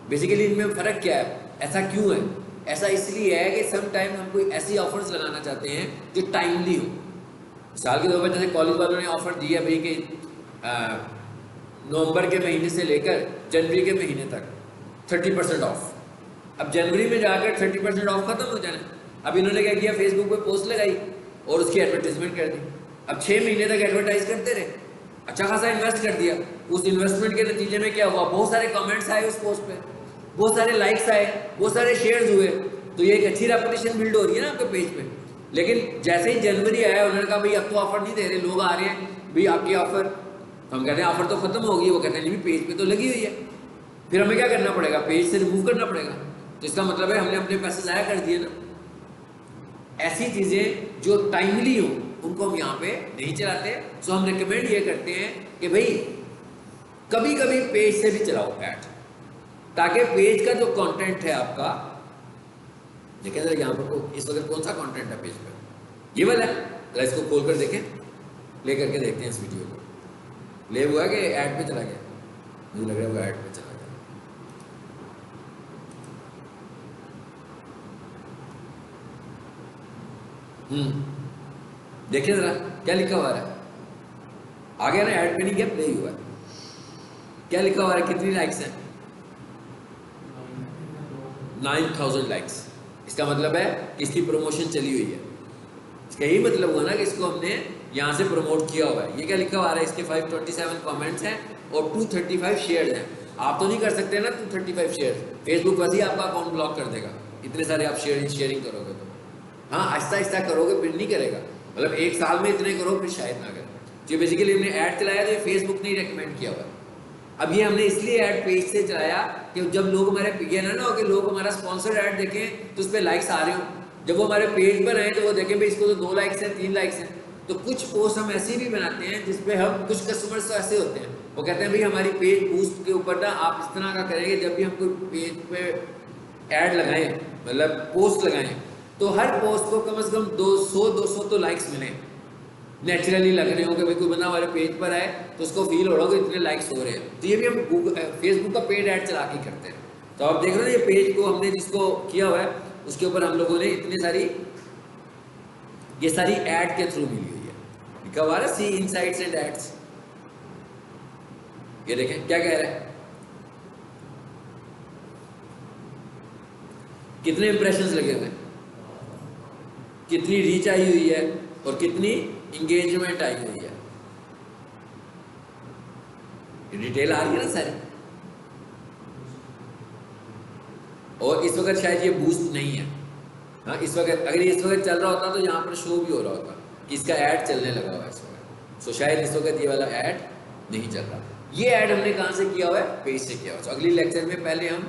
Speaker 1: बेसिकली इनमें फ़र्क क्या है, ऐसा क्यों है? ऐसा इसलिए है कि सम टाइम हम कोई ऐसी ऑफर्स लगाना चाहते हैं जो टाइमली हो। मिसाल के तौर पर जैसे कॉलेज वालों ने ऑफ़र दिया भाई कि नवंबर के महीने से लेकर जनवरी के महीने तक 30% ऑफ। अब जनवरी में जाकर 30% ऑफ खत्म हो जाना। अब इन्होंने क्या किया, फेसबुक पे पोस्ट लगाई और उसकी एडवर्टीजमेंट कर दी। अब 6 महीने तक एडवर्टाइज करते रहे, अच्छा खासा इन्वेस्ट कर दिया। उस इन्वेस्टमेंट के नतीजे में क्या हुआ, बहुत सारे कमेंट्स आए उस पोस्ट पे, बहुत सारे लाइक्स आए, बहुत सारे शेयर्स हुए, तो ये एक अच्छी रेपुटेशन बिल्ड हो रही है ना आपके पेज पे। लेकिन जैसे ही जनवरी आया उन्होंने कहा भाई अब तो ऑफर नहीं दे रहे, लोग आ रहे हैं भाई आपकी ऑफर, तो हम कहते हैं ऑफर तो खत्म हो गई। वो कहते हैं नहीं पेज पे तो लगी हुई है। फिर हमें क्या करना पड़ेगा, पेज से रिमूव करना पड़ेगा। तो इसका मतलब है हमने अपने पैसे ज़ाया कर दिए ना। ऐसी चीज़ें जो टाइमली हो उनको हम यहाँ पे नहीं चलाते। सो हम रिकमेंड ये करते हैं कि भाई कभी कभी पेज से भी चलाओ ऐड, ताकि पेज का जो कंटेंट है आपका, देखें जरा यहाँ पर इस वक्त कौन सा कंटेंट है पेज पे, ये वाला है। जरा इसको खोल कर देखें, ले करके देखते हैं इस वीडियो को। ले हुआ कि ऐड पे चला गया, मुझे लग रहा है वो ऐड पे चला गया। देखिए जरा क्या लिखा हुआ है, आ गया ना, ऐड पे नहीं गया, प्ले ही हुआ है। क्या लिखा हुआ है, कितनी लाइक्स हैं, 9000 लाइक्स। इसका मतलब है कि इसकी प्रमोशन चली हुई है। इसका यही मतलब हुआ ना कि इसको हमने यहाँ से प्रमोट किया हुआ है। ये क्या लिखा हुआ है, इसके 527 कमेंट्स हैं और 235 शेयर्स हैं। आप तो नहीं कर सकते ना 235 शेयर, फेसबुक वैसे ही आपका अकाउंट ब्लॉक कर देगा, इतने सारे आप शेयरिंग करोगे तो। हाँ, आहिस्ता आहिस्ता करोगे फिर नहीं करेगा, मतलब एक साल में इतने करो फिर शायद ना करे। जो बेसिकली हमने ऐड चलाया तो ये फेसबुक ने रिकमेंड किया हुआ है। अब ये हमने इसलिए ऐड पेज से चलाया कि जब लोग हमारे ये ना हो कि लोग हमारा स्पॉन्सर्ड ऐड देखें तो उस पर लाइक्स आ रहे हो, जब वो हमारे पेज पर आए तो वो देखें भाई इसको तो 2 लाइक्स हैं, 3 लाइक्स हैं। तो कुछ पोस्ट हम ऐसी भी बनाते हैं जिसपे हम, कुछ कस्टमर्स तो ऐसे होते हैं वो कहते हैं भाई हमारी पेज बूस्ट के ऊपर ना आप इस तरह का करेंगे, जब भी हम कोई पेज पे ऐड लगाएं, मतलब पोस्ट लगाएं, तो हर पोस्ट को कम से कम 200 तो लाइक्स मिले, नेचुरली लग रहे हो कि भाई कोई बंदा हमारे पेज पर आए तो उसको फील हो रहा हो कि इतने लाइक्स हो रहे हैं। तो ये भी हम फेसबुक का पेड ऐड चला के करते हैं। तो आप देख रहे हो ये पेज को हमने जिसको किया हुआ है उसके ऊपर हम लोगों ने इतनी सारी ये सारी ऐड के थ्रू मिली हुई है। लिखा हुआ है सी इनसाइट्स एंड एड्स। ये देखें क्या कह रहा है, कितने इंप्रेशंस लगे हुए, कितनी रीच आई हुई है और कितनी इंगेजमेंट आई हुई है। डिटेल आ रही है ना सारी। और इस वक्त शायद ये बूस्ट नहीं है। हाँ, इस वक्त अगर इस वक्त चल रहा होता तो यहाँ पर शो भी हो रहा होता कि इसका ऐड चलने लगा हुआ है इस वक्त। सो शायद इस वक्त ये वाला ऐड नहीं चल रहा। ये ऐड हमने कहाँ से किया हुआ है, पेज से किया हुआ है। तो अगली लेक्चर में पहले हम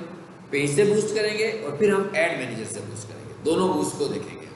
Speaker 1: पेज से बूस्ट करेंगे और फिर हम ऐड मैनेजर से बूस्ट करेंगे, दोनों बूस्ट को देखेंगे।